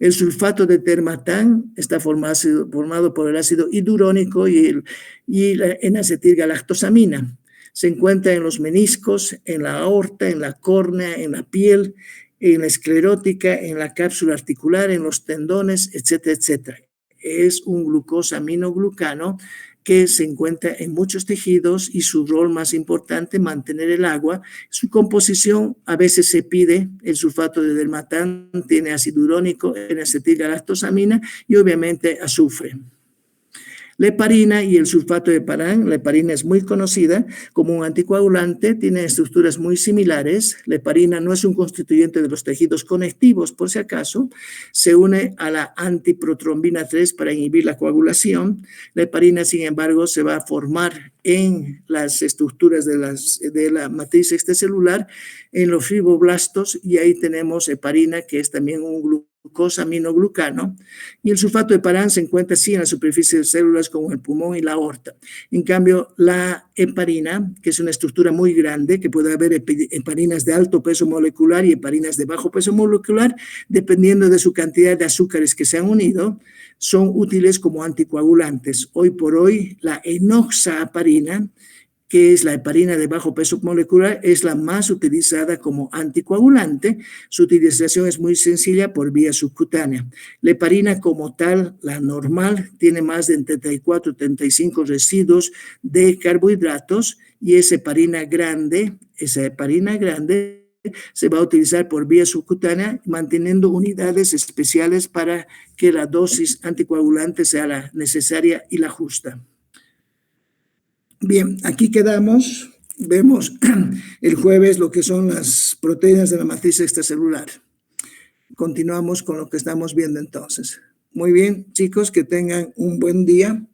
A: El sulfato de dermatán está formado por el ácido hialurónico y la N-acetilgalactosamina. Se encuentra en los meniscos, en la aorta, en la córnea, en la piel, en la esclerótica, en la cápsula articular, en los tendones, etcétera, etcétera. Es un glucosaminoglucano que se encuentra en muchos tejidos y su rol más importante, mantener el agua. Su composición, a veces se pide el sulfato de dermatán, tiene ácido urónico, N-acetilgalactosamina y obviamente azufre. La heparina y el sulfato de heparán. La heparina es muy conocida como un anticoagulante, tiene estructuras muy similares. La heparina no es un constituyente de los tejidos conectivos, por si acaso. Se une a la antiprotrombina 3 para inhibir la coagulación. La heparina, sin embargo, se va a formar en las estructuras de la matriz extracelular, en los fibroblastos, y ahí tenemos heparina, que es también un glucosaminoglucano, y el sulfato de heparán se encuentra sí en la superficie de células como el pulmón y la aorta. En cambio, la heparina, que es una estructura muy grande, que puede haber heparinas de alto peso molecular y heparinas de bajo peso molecular, dependiendo de su cantidad de azúcares que se han unido, son útiles como anticoagulantes. Hoy por hoy, la enoxaparina, que es la heparina de bajo peso molecular, es la más utilizada como anticoagulante. Su utilización es muy sencilla por vía subcutánea. La heparina como tal, la normal, tiene más de 34, 35 residuos de carbohidratos, y esa heparina grande se va a utilizar por vía subcutánea, manteniendo unidades especiales para que la dosis anticoagulante sea la necesaria y la justa. Bien, aquí quedamos. Vemos el jueves lo que son las proteínas de la matriz extracelular. Continuamos con lo que estamos viendo entonces. Muy bien, chicos, que tengan un buen día.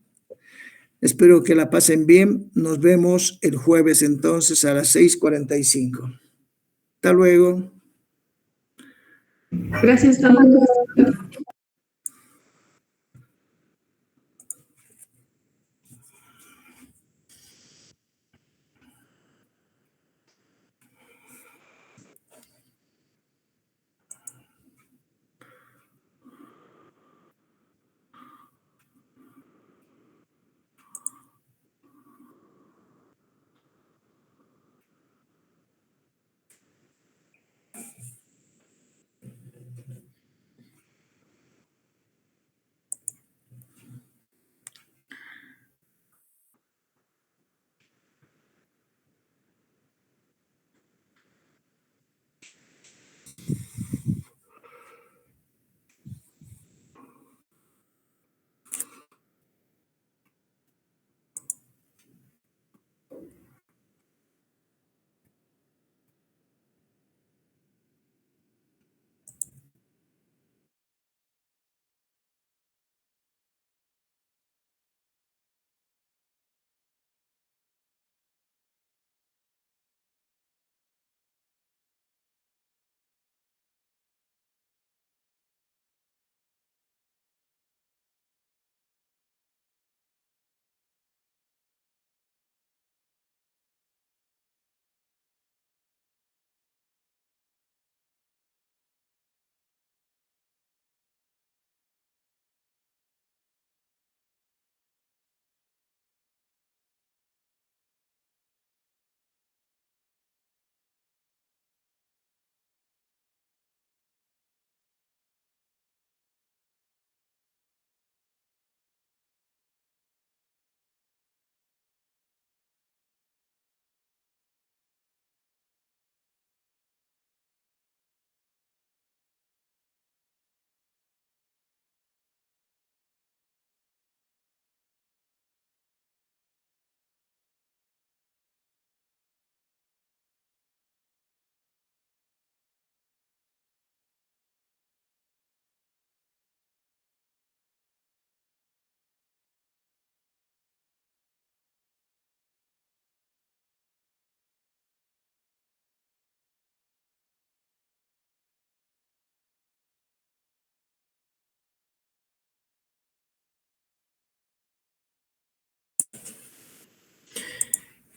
A: Espero que la pasen bien. Nos vemos el jueves entonces a las 6:45. Hasta luego.
B: Gracias, Tom.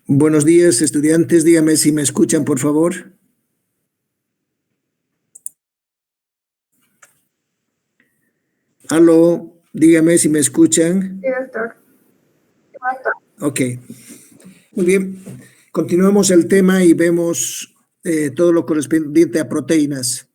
A: Buenos días, estudiantes. Dígame si me escuchan, por favor. Aló, dígame si me escuchan.
B: Sí, doctor.
A: Ok, muy bien. Continuamos el tema y vemos todo lo correspondiente a proteínas.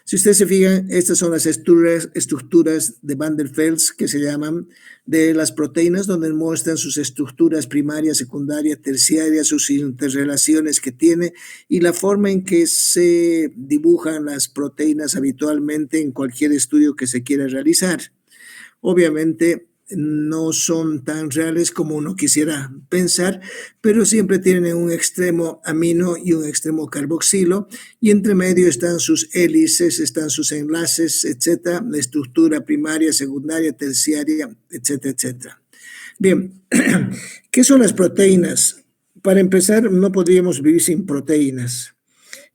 A: Si ustedes se fijan, estas son las estructuras de Van der Waals que se llaman de las proteínas, donde muestran sus estructuras primaria, secundaria, terciaria, sus interrelaciones que tiene y la forma en que se dibujan las proteínas habitualmente en cualquier estudio que se quiera realizar. Obviamente no son tan reales como uno quisiera pensar, pero siempre tienen un extremo amino y un extremo carboxilo, y entre medio están sus hélices, están sus enlaces, etcétera, la estructura primaria, secundaria, terciaria, etcétera, etcétera. Bien, ¿qué son las proteínas? Para empezar, no podríamos vivir sin proteínas.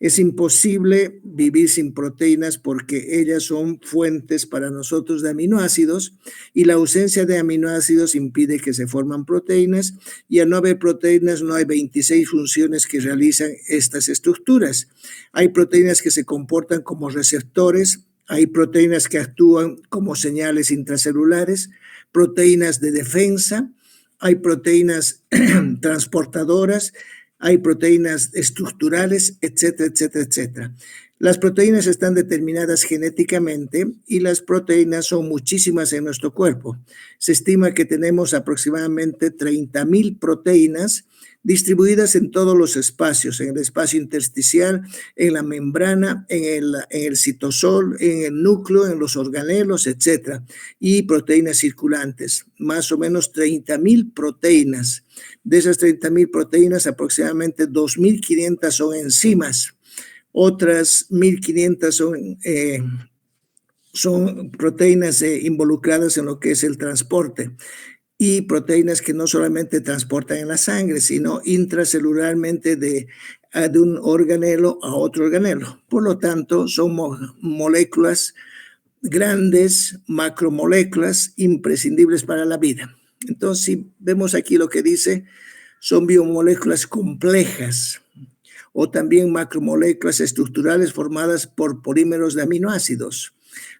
A: Es imposible vivir sin proteínas porque ellas son fuentes para nosotros de aminoácidos y la ausencia de aminoácidos impide que se forman proteínas y al no haber proteínas no hay 26 funciones que realizan estas estructuras. Hay proteínas que se comportan como receptores, hay proteínas que actúan como señales intracelulares, proteínas de defensa, hay proteínas transportadoras, hay proteínas estructurales, etcétera, etcétera, etcétera. Las proteínas están determinadas genéticamente y las proteínas son muchísimas en nuestro cuerpo. Se estima que tenemos aproximadamente 30,000 proteínas distribuidas en todos los espacios, en el espacio intersticial, en la membrana, en el citosol, en el núcleo, en los organelos, etcétera, y proteínas circulantes, más o menos 30,000 proteínas. De esas 30,000 proteínas, aproximadamente 2,500 son enzimas, otras 1,500 son proteínas involucradas en lo que es el transporte y proteínas que no solamente transportan en la sangre, sino intracelularmente de un organelo a otro organelo. Por lo tanto, son moléculas grandes, macromoléculas imprescindibles para la vida. Entonces, si vemos aquí lo que dice, son biomoléculas complejas o también macromoléculas estructurales formadas por polímeros de aminoácidos.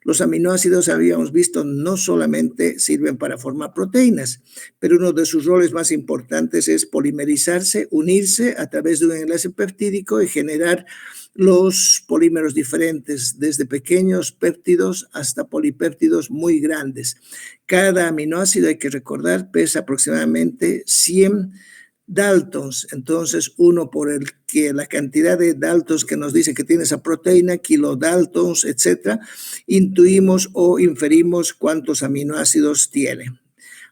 A: Los aminoácidos, habíamos visto, no solamente sirven para formar proteínas, pero uno de sus roles más importantes es polimerizarse, unirse a través de un enlace peptídico y generar los polímeros diferentes, desde pequeños péptidos hasta polipéptidos muy grandes. Cada aminoácido, hay que recordar, pesa aproximadamente 100 daltons, entonces uno por el que la cantidad de daltons que nos dice que tiene esa proteína, kilodaltons, etcétera, intuimos o inferimos cuántos aminoácidos tiene.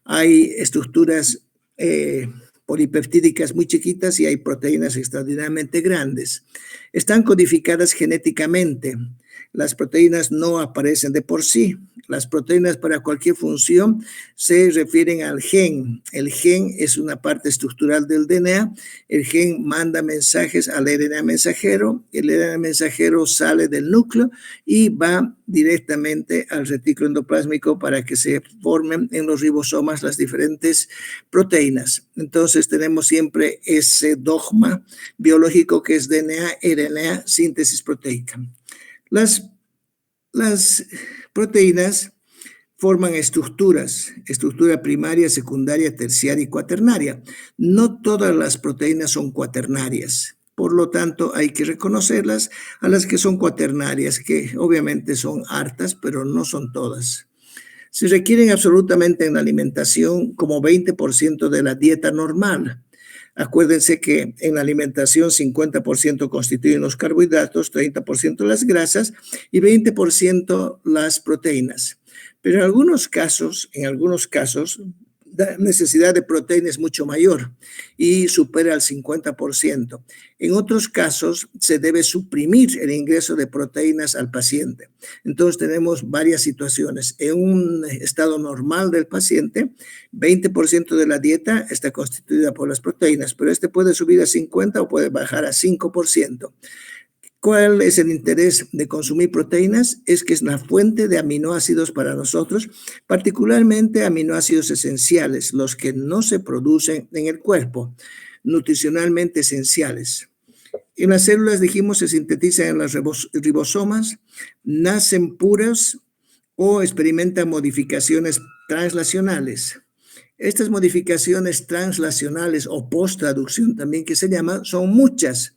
A: Hay estructuras polipeptídicas muy chiquitas y hay proteínas extraordinariamente grandes. Están codificadas genéticamente. Las proteínas no aparecen de por sí. Las proteínas para cualquier función se refieren al gen. El gen es una parte estructural del DNA. El gen manda mensajes al RNA mensajero. El RNA mensajero sale del núcleo y va directamente al retículo endoplásmico para que se formen en los ribosomas las diferentes proteínas. Entonces tenemos siempre ese dogma biológico que es DNA, RNA, síntesis proteica. Las proteínas forman estructuras, estructura primaria, secundaria, terciaria y cuaternaria. No todas las proteínas son cuaternarias, por lo tanto hay que reconocerlas a las que son cuaternarias, que obviamente son hartas, pero no son todas. Se requieren absolutamente en la alimentación como 20% de la dieta normal. Acuérdense que en la alimentación 50% constituyen los carbohidratos, 30% las grasas y 20% las proteínas. Pero en algunos casos, la necesidad de proteína es mucho mayor y supera el 50%. En otros casos, se debe suprimir el ingreso de proteínas al paciente. Entonces, tenemos varias situaciones. En un estado normal del paciente, 20% de la dieta está constituida por las proteínas, pero este puede subir a 50% o puede bajar a 5%. ¿Cuál es el interés de consumir proteínas? Es que es la fuente de aminoácidos para nosotros, particularmente aminoácidos esenciales, los que no se producen en el cuerpo, nutricionalmente esenciales. En las células, dijimos, se sintetizan en los ribosomas, nacen puros o experimentan modificaciones translacionales. Estas modificaciones translacionales o post-traducción también que se llaman, son muchas.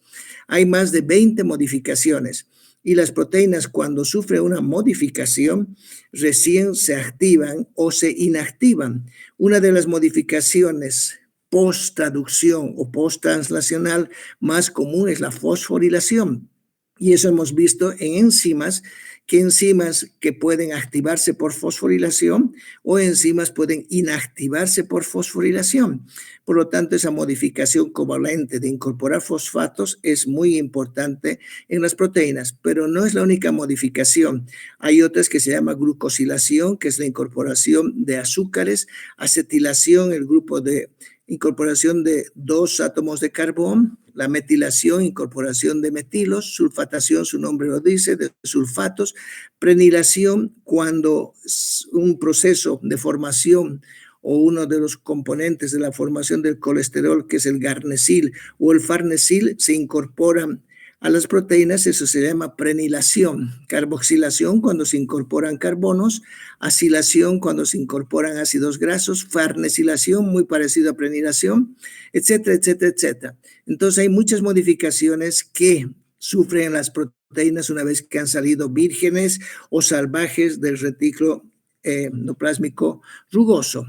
A: Hay más de 20 modificaciones. y las proteínas, cuando sufren una modificación, recién se activan o se inactivan. Una de las modificaciones post-traducción o post-translacional más común es la fosforilación. Y eso hemos visto en enzimas que pueden activarse por fosforilación o enzimas pueden inactivarse por fosforilación. Por lo tanto, esa modificación covalente de incorporar fosfatos es muy importante en las proteínas, pero no es la única modificación. Hay otras que se llama glucosilación, que es la incorporación de azúcares, acetilación, el grupo de incorporación de 2 átomos de carbón, la metilación, incorporación de metilos, sulfatación, su nombre lo dice, de sulfatos, prenilación, cuando un proceso de formación o uno de los componentes de la formación del colesterol, que es el garnesil o el farnesil, se incorporan a las proteínas, eso se llama prenilación. Carboxilación, cuando se incorporan carbonos, acilación, cuando se incorporan ácidos grasos, farnesilación, muy parecido a prenilación, etcétera, etcétera, etcétera. Entonces hay muchas modificaciones que sufren las proteínas una vez que han salido vírgenes o salvajes del retículo endoplásmico rugoso.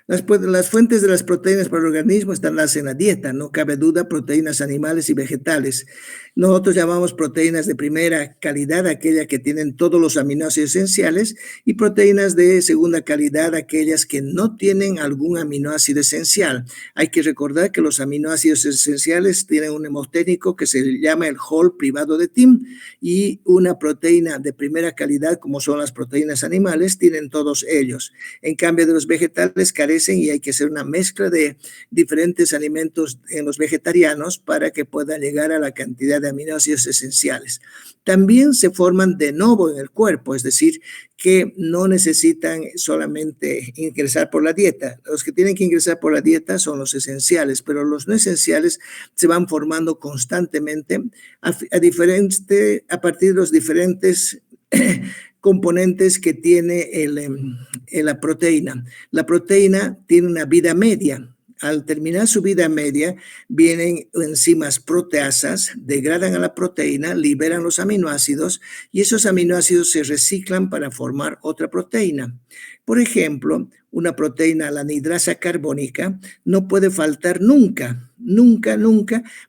A: Las fuentes de las proteínas para el organismo están las en la dieta, no cabe duda, proteínas animales y vegetales. Nosotros llamamos proteínas de primera calidad aquellas que tienen todos los aminoácidos esenciales y proteínas de segunda calidad aquellas que no tienen algún aminoácido esencial. Hay que recordar que los aminoácidos esenciales tienen un hemoténico que se llama el Hall privado de Tim y una proteína de primera calidad como son las proteínas animales tienen todos ellos. En cambio de los vegetales carecen y hay que hacer una mezcla de diferentes alimentos en los vegetarianos para que puedan llegar a la cantidad de aminoácidos esenciales. También se forman de nuevo en el cuerpo, es decir, que no necesitan solamente ingresar por la dieta. Los que tienen que ingresar por la dieta son los esenciales, pero los no esenciales se van formando constantemente a partir de los diferentes componentes que tiene la proteína. La proteína tiene una vida media. Al terminar su vida media, vienen enzimas proteasas, degradan a la proteína, liberan los aminoácidos y esos aminoácidos se reciclan para formar otra proteína. Por ejemplo, una proteína, la anidrasa carbónica, no puede faltar nunca,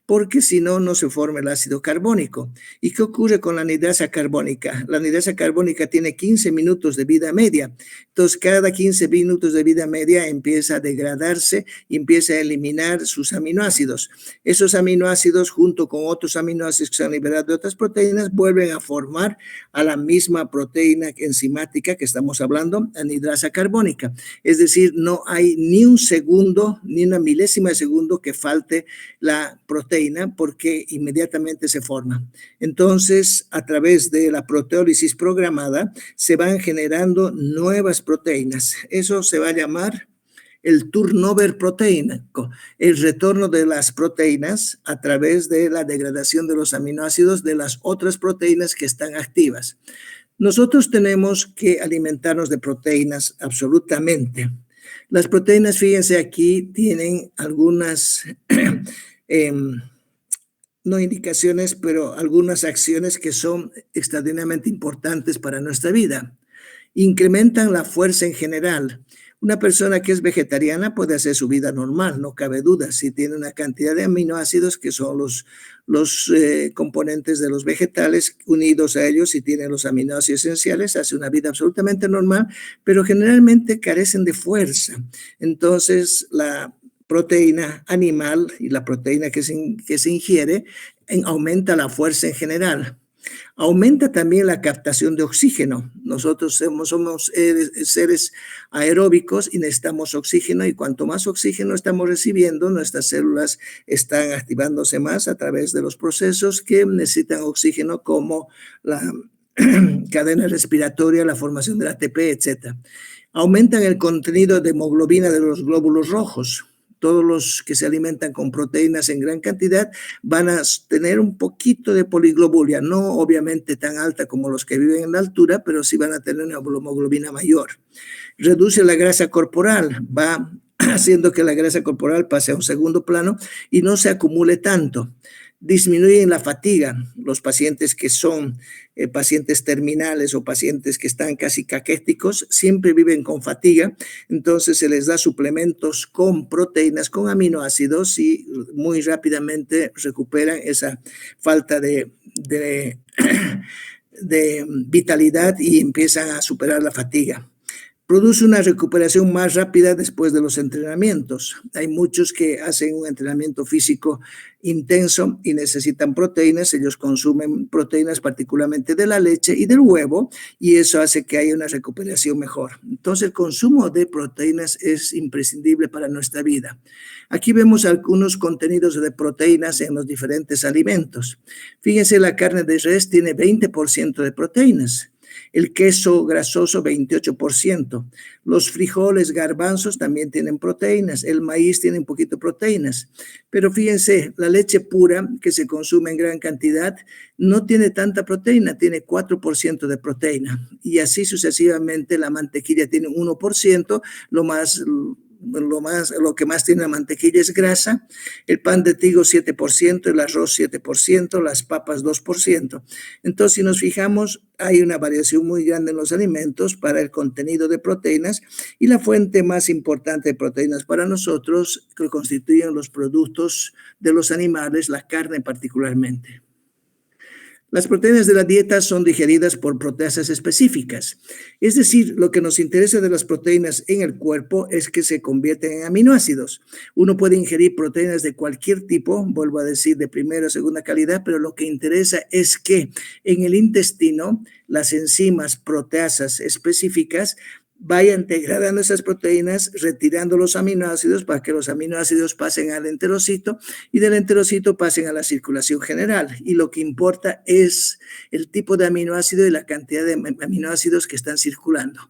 A: porque si no, no se forma el ácido carbónico. ¿Y qué ocurre con la anidrasa carbónica? La anidrasa carbónica tiene 15 minutos de vida media. Entonces, cada 15 minutos de vida media empieza a degradarse y empieza a eliminar sus aminoácidos. Esos aminoácidos, junto con otros aminoácidos que se han liberado de otras proteínas, vuelven a formar a la misma proteína enzimática que estamos hablando, anidrasa carbónica. Es decir, no hay ni un segundo, ni una milésima de segundo que falte la proteína porque inmediatamente se forma. Entonces, a través de la proteólisis programada, se van generando nuevas proteínas. Eso se va a llamar el turnover proteínico, el retorno de las proteínas a través de la degradación de los aminoácidos de las otras proteínas que están activas. Nosotros tenemos que alimentarnos de proteínas absolutamente. Las proteínas, fíjense aquí, tienen algunas, no indicaciones, pero algunas acciones que son extraordinariamente importantes para nuestra vida. Incrementan la fuerza en general. Una persona que es vegetariana puede hacer su vida normal, no cabe duda, si tiene una cantidad de aminoácidos que son los componentes de los vegetales unidos a ellos y tienen los aminoácidos esenciales, hace una vida absolutamente normal, pero generalmente carecen de fuerza. Entonces, la proteína animal y la proteína que se ingiere aumenta la fuerza en general. Aumenta también la captación de oxígeno. Nosotros somos seres aeróbicos y necesitamos oxígeno y cuanto más oxígeno estamos recibiendo, nuestras células están activándose más a través de los procesos que necesitan oxígeno como la cadena respiratoria, la formación del ATP, etc. Aumentan el contenido de hemoglobina de los glóbulos rojos. Todos los que se alimentan con proteínas en gran cantidad van a tener un poquito de poliglobulia, no obviamente tan alta como los que viven en la altura, pero sí van a tener una hemoglobina mayor. Reduce la grasa corporal, va haciendo que la grasa corporal pase a un segundo plano y no se acumule tanto. disminuyen la fatiga. Los pacientes que son pacientes terminales o pacientes que están casi caquéticos siempre viven con fatiga, entonces se les da suplementos con proteínas, con aminoácidos y muy rápidamente recuperan esa falta de vitalidad y empiezan a superar la fatiga. Produce una recuperación más rápida después de los entrenamientos. Hay muchos que hacen un entrenamiento físico intenso y necesitan proteínas. Ellos consumen proteínas particularmente de la leche y del huevo y eso hace que haya una recuperación mejor. Entonces el consumo de proteínas es imprescindible para nuestra vida. Aquí vemos algunos contenidos de proteínas en los diferentes alimentos. Fíjense, la carne de res tiene 20% de proteínas. El queso grasoso 28%, los frijoles, garbanzos también tienen proteínas, el maíz tiene un poquito de proteínas, pero fíjense, la leche pura que se consume en gran cantidad no tiene tanta proteína, tiene 4% de proteína y así sucesivamente. La mantequilla tiene 1%, lo que más tiene la mantequilla es grasa, el pan de trigo 7%, el arroz 7%, las papas 2%. Entonces, si nos fijamos, hay una variación muy grande en los alimentos para el contenido de proteínas y la fuente más importante de proteínas para nosotros que constituyen los productos de los animales, la carne particularmente. Las proteínas de la dieta son digeridas por proteasas específicas. Es decir, lo que nos interesa de las proteínas en el cuerpo es que se convierten en aminoácidos. Uno puede ingerir proteínas de cualquier tipo, vuelvo a decir, de primera o segunda calidad, pero lo que interesa es que en el intestino las enzimas proteasas específicas vayan degradando esas proteínas, retirando los aminoácidos para que los aminoácidos pasen al enterocito y del enterocito pasen a la circulación general. Y lo que importa es el tipo de aminoácido y la cantidad de aminoácidos que están circulando.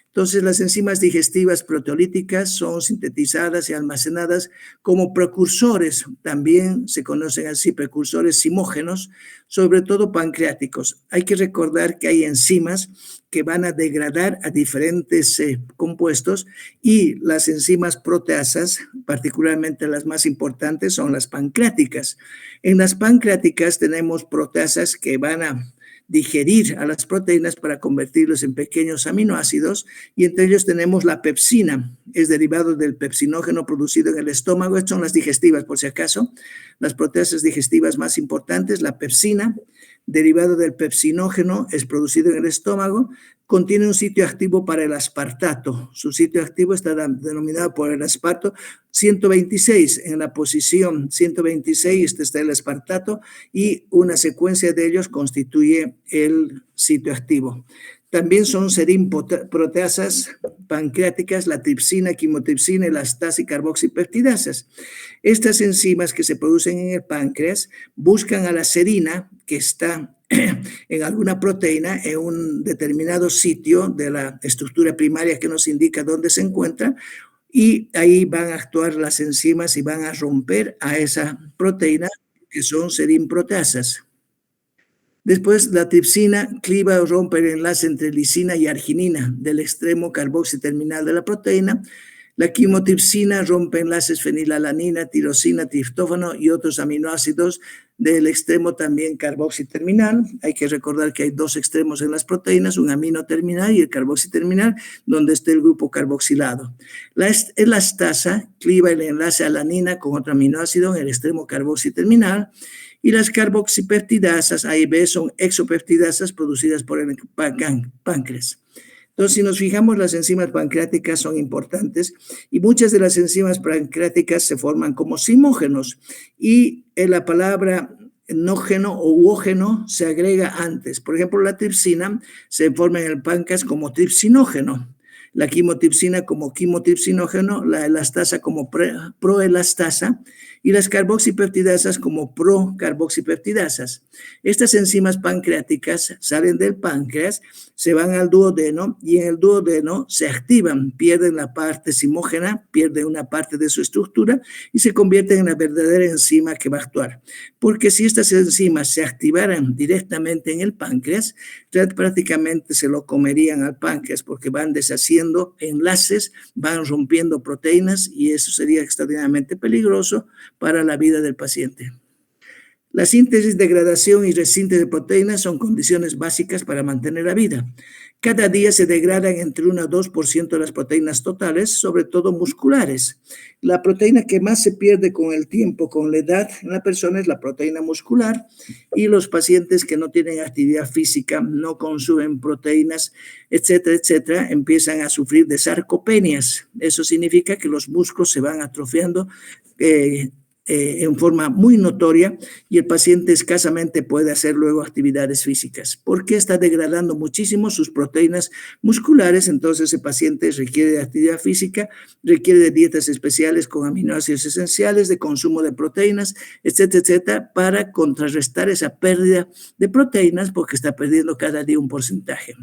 A: Entonces, las enzimas digestivas proteolíticas son sintetizadas y almacenadas como precursores, también se conocen así, precursores zimógenos, sobre todo pancreáticos. Hay que recordar que hay enzimas que van a degradar a diferentes compuestos y las enzimas proteasas, particularmente las más importantes, son las pancreáticas. En las pancreáticas tenemos proteasas que van a digerir a las proteínas para convertirlos en pequeños aminoácidos y entre ellos tenemos la pepsina, es derivado del pepsinógeno producido en el estómago. Estas son las digestivas, por si acaso, las proteasas digestivas más importantes. La pepsina, derivado del pepsinógeno, es producido en el estómago, contiene un sitio activo para el aspartato. Su sitio activo está denominado por el asparto 126. En la posición 126 está el aspartato y una secuencia de ellos constituye el sitio activo. También son serin-proteasas pancreáticas, la tripsina, quimotripsina, elastasa y carboxipeptidasas. Estas enzimas que se producen en el páncreas buscan a la serina que está en alguna proteína en un determinado sitio de la estructura primaria que nos indica dónde se encuentra y ahí van a actuar las enzimas y van a romper a esa proteína que son serin-proteasas. Después, la tripsina cliva o rompe el enlace entre lisina y arginina del extremo carboxiterminal de la proteína. La quimotripsina rompe enlaces fenilalanina, tirosina, triptófano y otros aminoácidos del extremo también carboxiterminal. Hay que recordar que hay dos extremos en las proteínas, un amino terminal y el carboxiterminal, donde está el grupo carboxilado. La elastasa cliva el enlace alanina con otro aminoácido en el extremo carboxiterminal. Y las carboxipeptidasas, A y B, son exopeptidasas producidas por el páncreas. Entonces, si nos fijamos, las enzimas pancreáticas son importantes y muchas de las enzimas pancreáticas se forman como zimógenos y en la palabra nógeno o uógeno se agrega antes. Por ejemplo, la tripsina se forma en el páncreas como tripsinógeno, la quimotripsina como quimotripsinógeno, la elastasa como proelastasa y las carboxipeptidasas como procarboxipeptidasas. Estas enzimas pancreáticas salen del páncreas, se van al duodeno y en el duodeno se activan, pierden la parte zimógena, pierden una parte de su estructura y se convierten en la verdadera enzima que va a actuar. Porque si estas enzimas se activaran directamente en el páncreas, prácticamente se lo comerían al páncreas porque van deshaciendo enlaces, van rompiendo proteínas y eso sería extraordinariamente peligroso para la vida del paciente. La síntesis, degradación y resíntesis de proteínas son condiciones básicas para mantener la vida. Cada día se degradan entre 1 a 2% de las proteínas totales, sobre todo musculares. La proteína que más se pierde con el tiempo, con la edad en la persona, es la proteína muscular, y los pacientes que no tienen actividad física, no consumen proteínas, etcétera, etcétera, empiezan a sufrir de sarcopenias. Eso significa que los músculos se van atrofiando en forma muy notoria, y el paciente escasamente puede hacer luego actividades físicas porque está degradando muchísimo sus proteínas musculares. Entonces ese paciente requiere de actividad física, requiere de dietas especiales con aminoácidos esenciales, de consumo de proteínas, etcétera, etcétera, para contrarrestar esa pérdida de proteínas, porque está perdiendo cada día un porcentaje.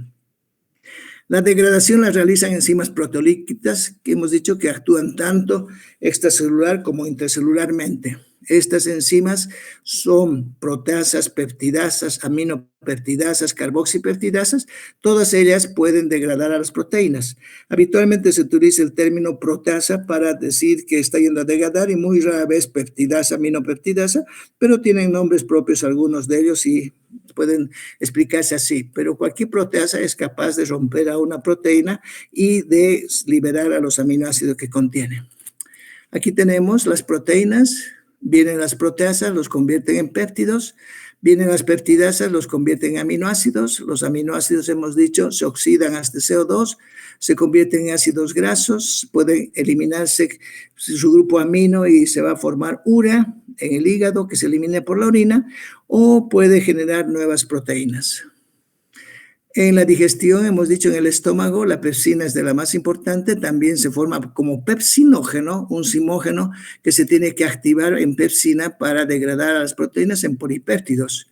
A: La degradación la realizan enzimas proteolíticas, que hemos dicho que actúan tanto extracelular como intracelularmente. Estas enzimas son proteasas, peptidasas, aminopeptidasas, carboxipeptidasas. Todas ellas pueden degradar a las proteínas. Habitualmente se utiliza el término proteasa para decir que está yendo a degradar, y muy rara vez peptidasa, aminopeptidasa, pero tienen nombres propios algunos de ellos y pueden explicarse así. Pero cualquier proteasa es capaz de romper a una proteína y de liberar a los aminoácidos que contiene. Aquí tenemos las proteínas. Vienen las proteasas, los convierten en péptidos. Vienen las peptidasas, los convierten en aminoácidos. Los aminoácidos, hemos dicho, se oxidan hasta CO2, se convierten en ácidos grasos, pueden eliminarse su grupo amino y se va a formar ura en el hígado, que se elimina por la orina, o puede generar nuevas proteínas. En la digestión, hemos dicho, en el estómago, la pepsina es de la más importante. También se forma como pepsinógeno, un zimógeno que se tiene que activar en pepsina para degradar a las proteínas en polipéptidos.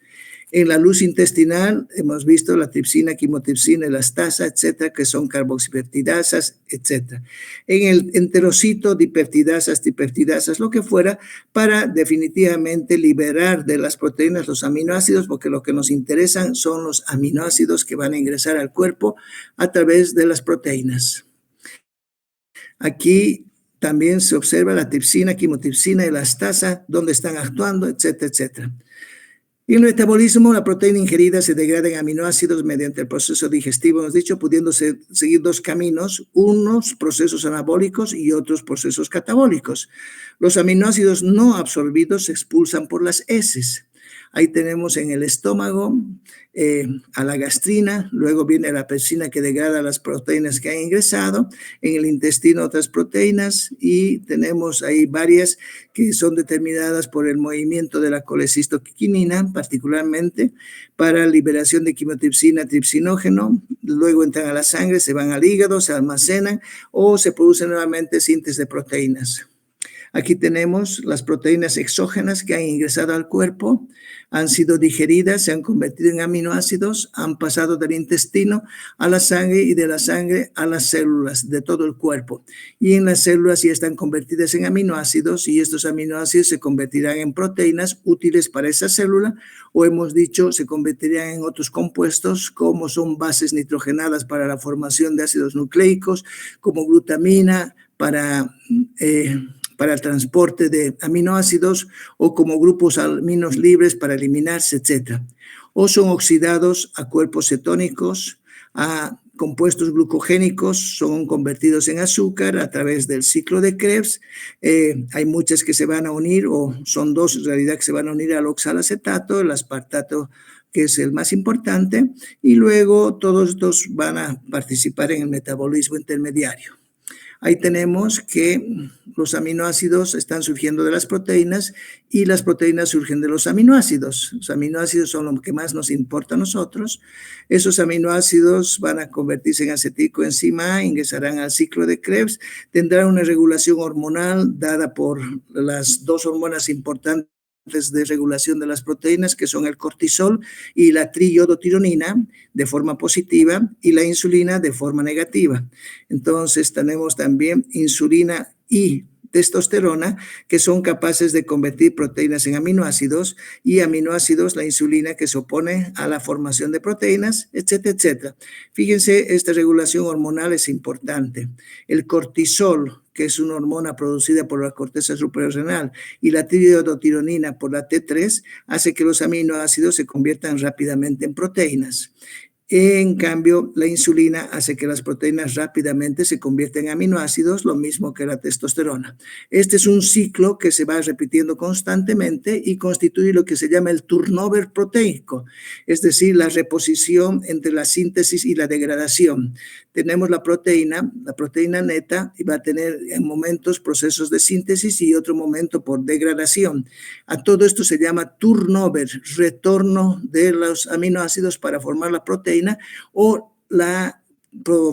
A: En la luz intestinal hemos visto la tripsina, quimotripsina, elastasa, etcétera, que son carboxipeptidasas, etcétera. En el enterocito, dipeptidasas, tripeptidasas, lo que fuera, para definitivamente liberar de las proteínas los aminoácidos, porque lo que nos interesan son los aminoácidos que van a ingresar al cuerpo a través de las proteínas. Aquí también se observa la tripsina, quimotripsina, elastasa, dónde están actuando, etcétera, etcétera. En el metabolismo, la proteína ingerida se degrada en aminoácidos mediante el proceso digestivo, hemos dicho, pudiéndose seguir dos caminos, unos procesos anabólicos y otros procesos catabólicos. Los aminoácidos no absorbidos se expulsan por las heces. Ahí tenemos en el estómago a la gastrina, luego viene la pepsina que degrada las proteínas que han ingresado, en el intestino otras proteínas, y tenemos ahí varias que son determinadas por el movimiento de la colecistoquinina, particularmente para liberación de quimotripsina, tripsinógeno. Luego entran a la sangre, se van al hígado, se almacenan o se produce nuevamente síntesis de proteínas. Aquí tenemos las proteínas exógenas que han ingresado al cuerpo, han sido digeridas, se han convertido en aminoácidos, han pasado del intestino a la sangre y de la sangre a las células de todo el cuerpo. Y en las células ya están convertidas en aminoácidos, y estos aminoácidos se convertirán en proteínas útiles para esa célula, o hemos dicho, se convertirían en otros compuestos como son bases nitrogenadas para la formación de ácidos nucleicos, como glutamina para el transporte de aminoácidos, o como grupos aminos libres para eliminarse, etc. O son oxidados a cuerpos cetónicos, a compuestos glucogénicos, son convertidos en azúcar a través del ciclo de Krebs. Hay muchas que se van a unir, o son dos en realidad, que se van a unir al oxalacetato, el aspartato, que es el más importante, y luego todos estos van a participar en el metabolismo intermediario. Ahí tenemos que los aminoácidos están surgiendo de las proteínas y las proteínas surgen de los aminoácidos. Los aminoácidos son lo que más nos importa a nosotros. Esos aminoácidos van a convertirse en acetilcoenzima A, ingresarán al ciclo de Krebs, tendrán una regulación hormonal dada por las dos hormonas importantes de regulación de las proteínas, que son el cortisol y la triiodotironina, de forma positiva, y la insulina de forma negativa. Entonces tenemos también insulina y testosterona, que son capaces de convertir proteínas en aminoácidos, y aminoácidos, la insulina, que se opone a la formación de proteínas, etcétera, etcétera. Fíjense, esta regulación hormonal es importante. El cortisol, que es una hormona producida por la corteza suprarrenal, y la tiroidotironina por la T3, hace que los aminoácidos se conviertan rápidamente en proteínas. En cambio, la insulina hace que las proteínas rápidamente se conviertan en aminoácidos, lo mismo que la testosterona. Este es un ciclo que se va repitiendo constantemente y constituye lo que se llama el turnover proteico, es decir, la reposición entre la síntesis y la degradación. Tenemos la proteína neta, y va a tener en momentos procesos de síntesis y otro momento por degradación. A todo esto se llama turnover, retorno de los aminoácidos para formar la proteína, o la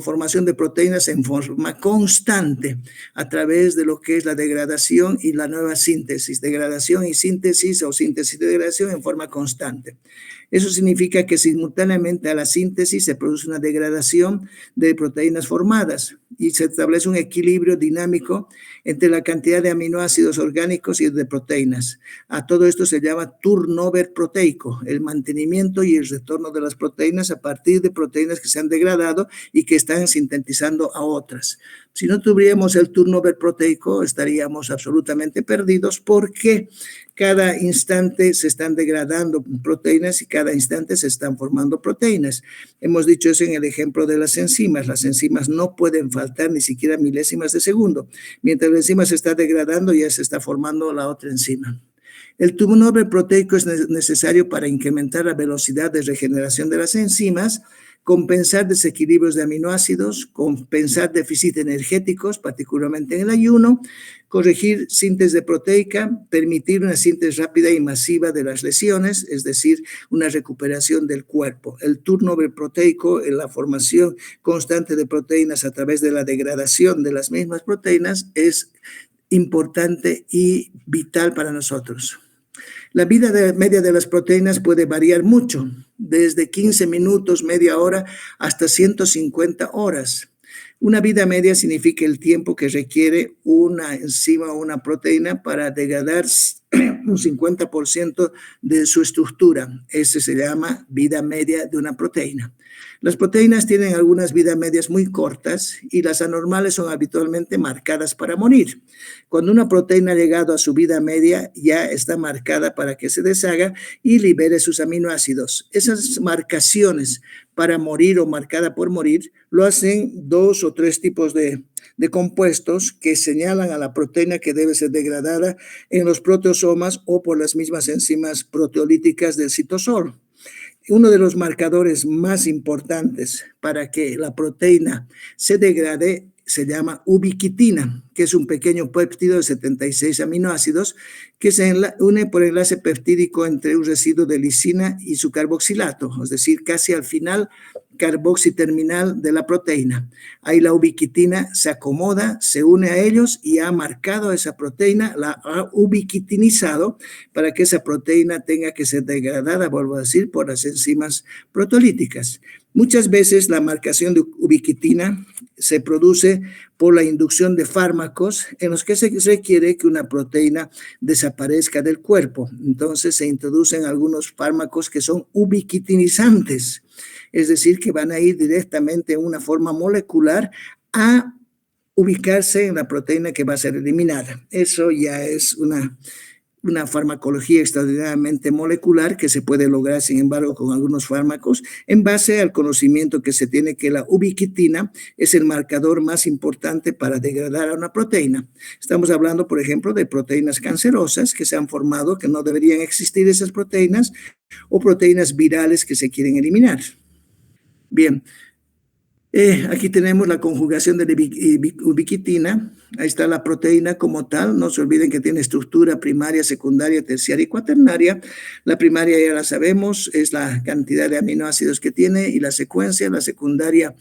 A: formación de proteínas en forma constante a través de lo que es la degradación y la nueva síntesis, degradación y síntesis, o síntesis y degradación en forma constante. Eso significa que simultáneamente a la síntesis se produce una degradación de proteínas formadas y se establece un equilibrio dinámico entre la cantidad de aminoácidos orgánicos y de proteínas. A todo esto se llama turnover proteico, el mantenimiento y el retorno de las proteínas a partir de proteínas que se han degradado y que están sintetizando a otras. Si no tuviéramos el turnover proteico, estaríamos absolutamente perdidos, porque cada instante se están degradando proteínas y cada instante se están formando proteínas. Hemos dicho eso en el ejemplo de las enzimas. Las enzimas no pueden faltar ni siquiera milésimas de segundo. Mientras la enzima se está degradando, ya se está formando la otra enzima. El turnover proteico es necesario para incrementar la velocidad de regeneración de las enzimas, compensar desequilibrios de aminoácidos, compensar déficits energéticos, particularmente en el ayuno, corregir síntesis de proteica, permitir una síntesis rápida y masiva de las lesiones, es decir, una recuperación del cuerpo. El turnover proteico, la formación constante de proteínas a través de la degradación de las mismas proteínas, es importante y vital para nosotros. La vida media de las proteínas puede variar mucho, desde 15 minutos, media hora, hasta 150 horas. Una vida media significa el tiempo que requiere una enzima o una proteína para degradar un 50% de su estructura. Ese se llama vida media de una proteína. Las proteínas tienen algunas vidas medias muy cortas y las anormales son habitualmente marcadas para morir. Cuando una proteína ha llegado a su vida media, ya está marcada para que se deshaga y libere sus aminoácidos. Esas marcaciones para morir o marcada por morir lo hacen 2 o 3 tipos de compuestos que señalan a la proteína que debe ser degradada en los proteosomas o por las mismas enzimas proteolíticas del citosol. Uno de los marcadores más importantes para que la proteína se degrade se llama ubiquitina, que es un pequeño péptido de 76 aminoácidos que se une por enlace peptídico entre un residuo de lisina y su carboxilato, es decir, casi al final carboxiterminal de la proteína. Ahí la ubiquitina se acomoda, se une a ellos y ha marcado a esa proteína, la ha ubiquitinizado para que esa proteína tenga que ser degradada, vuelvo a decir, por las enzimas proteolíticas. Muchas veces la marcación de ubiquitina se produce por la inducción de fármacos en los que se requiere que una proteína desaparezca del cuerpo. Entonces se introducen algunos fármacos que son ubiquitinizantes, es decir, que van a ir directamente en una forma molecular a ubicarse en la proteína que va a ser eliminada. Eso ya es una farmacología extraordinariamente molecular que se puede lograr, sin embargo, con algunos fármacos, en base al conocimiento que se tiene que la ubiquitina es el marcador más importante para degradar a una proteína. Estamos hablando, por ejemplo, de proteínas cancerosas que se han formado, que no deberían existir esas proteínas, o proteínas virales que se quieren eliminar. Bien. Aquí tenemos la conjugación de la ubiquitina. Ahí está la proteína como tal. No se olviden que tiene estructura primaria, secundaria, terciaria y cuaternaria. La primaria ya la sabemos, es la cantidad de aminoácidos que tiene y la secuencia. La secundaria,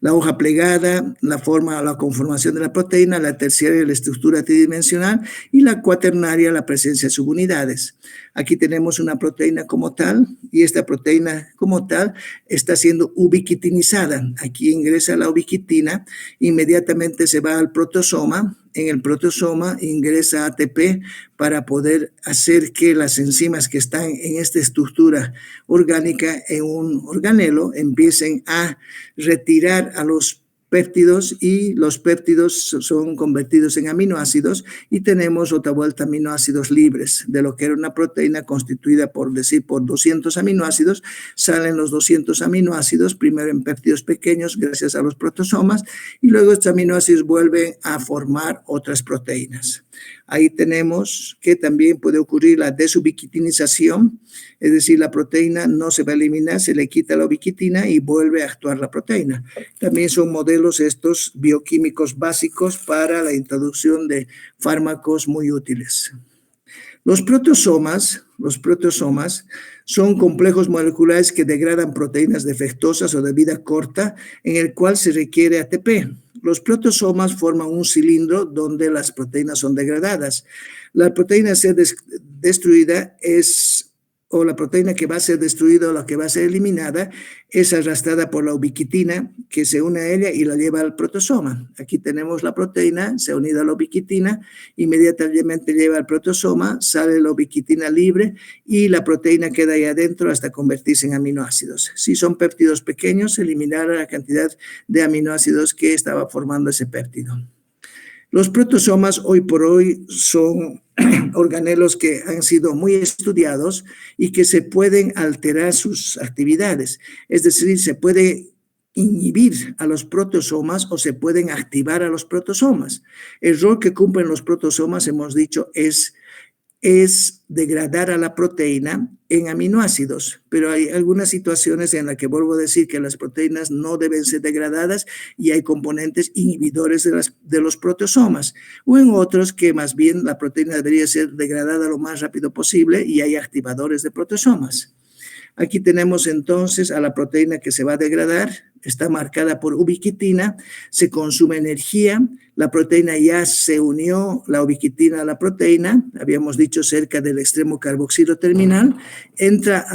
A: La hoja plegada, la forma o la conformación de la proteína, la terciaria, la estructura tridimensional, y la cuaternaria, la presencia de subunidades. Aquí tenemos una proteína como tal, y esta proteína como tal está siendo ubiquitinizada. Aquí ingresa la ubiquitina, inmediatamente se va al protosoma. En el protosoma ingresa ATP para poder hacer que las enzimas que están en esta estructura orgánica en un organelo empiecen a retirar a los péptidos, y los péptidos son convertidos en aminoácidos, y tenemos otra vuelta aminoácidos libres. De lo que era una proteína constituida por 200 aminoácidos, salen los 200 aminoácidos, primero en péptidos pequeños gracias a los protosomas, y luego estos aminoácidos vuelven a formar otras proteínas. Ahí tenemos que también puede ocurrir la desubiquitinización, es decir, la proteína no se va a eliminar, se le quita la ubiquitina y vuelve a actuar la proteína. También son modelos estos bioquímicos básicos para la introducción de fármacos muy útiles. Los protosomas son complejos moleculares que degradan proteínas defectuosas o de vida corta, en el cual se requiere ATP. Los protosomas forman un cilindro donde las proteínas son degradadas. La proteína a ser destruida o la proteína que va a ser destruida o la que va a ser eliminada es arrastrada por la ubiquitina, que se une a ella y la lleva al protosoma. Aquí tenemos la proteína, se ha unido a la ubiquitina, inmediatamente lleva al protosoma, sale la ubiquitina libre y la proteína queda ahí adentro hasta convertirse en aminoácidos. Si son péptidos pequeños, se eliminará la cantidad de aminoácidos que estaba formando ese péptido. Los protosomas hoy por hoy son organelos que han sido muy estudiados y que se pueden alterar sus actividades. Es decir, se puede inhibir a los protosomas o se pueden activar a los protosomas. El rol que cumplen los protosomas, hemos dicho, es degradar a la proteína en aminoácidos, pero hay algunas situaciones en las que vuelvo a decir que las proteínas no deben ser degradadas y hay componentes inhibidores de los protosomas, o en otros que más bien la proteína debería ser degradada lo más rápido posible y hay activadores de protosomas. Aquí tenemos entonces a la proteína que se va a degradar, está marcada por ubiquitina, se consume energía, la proteína ya se unió, la ubiquitina a la proteína, habíamos dicho cerca del extremo carboxilo terminal, entra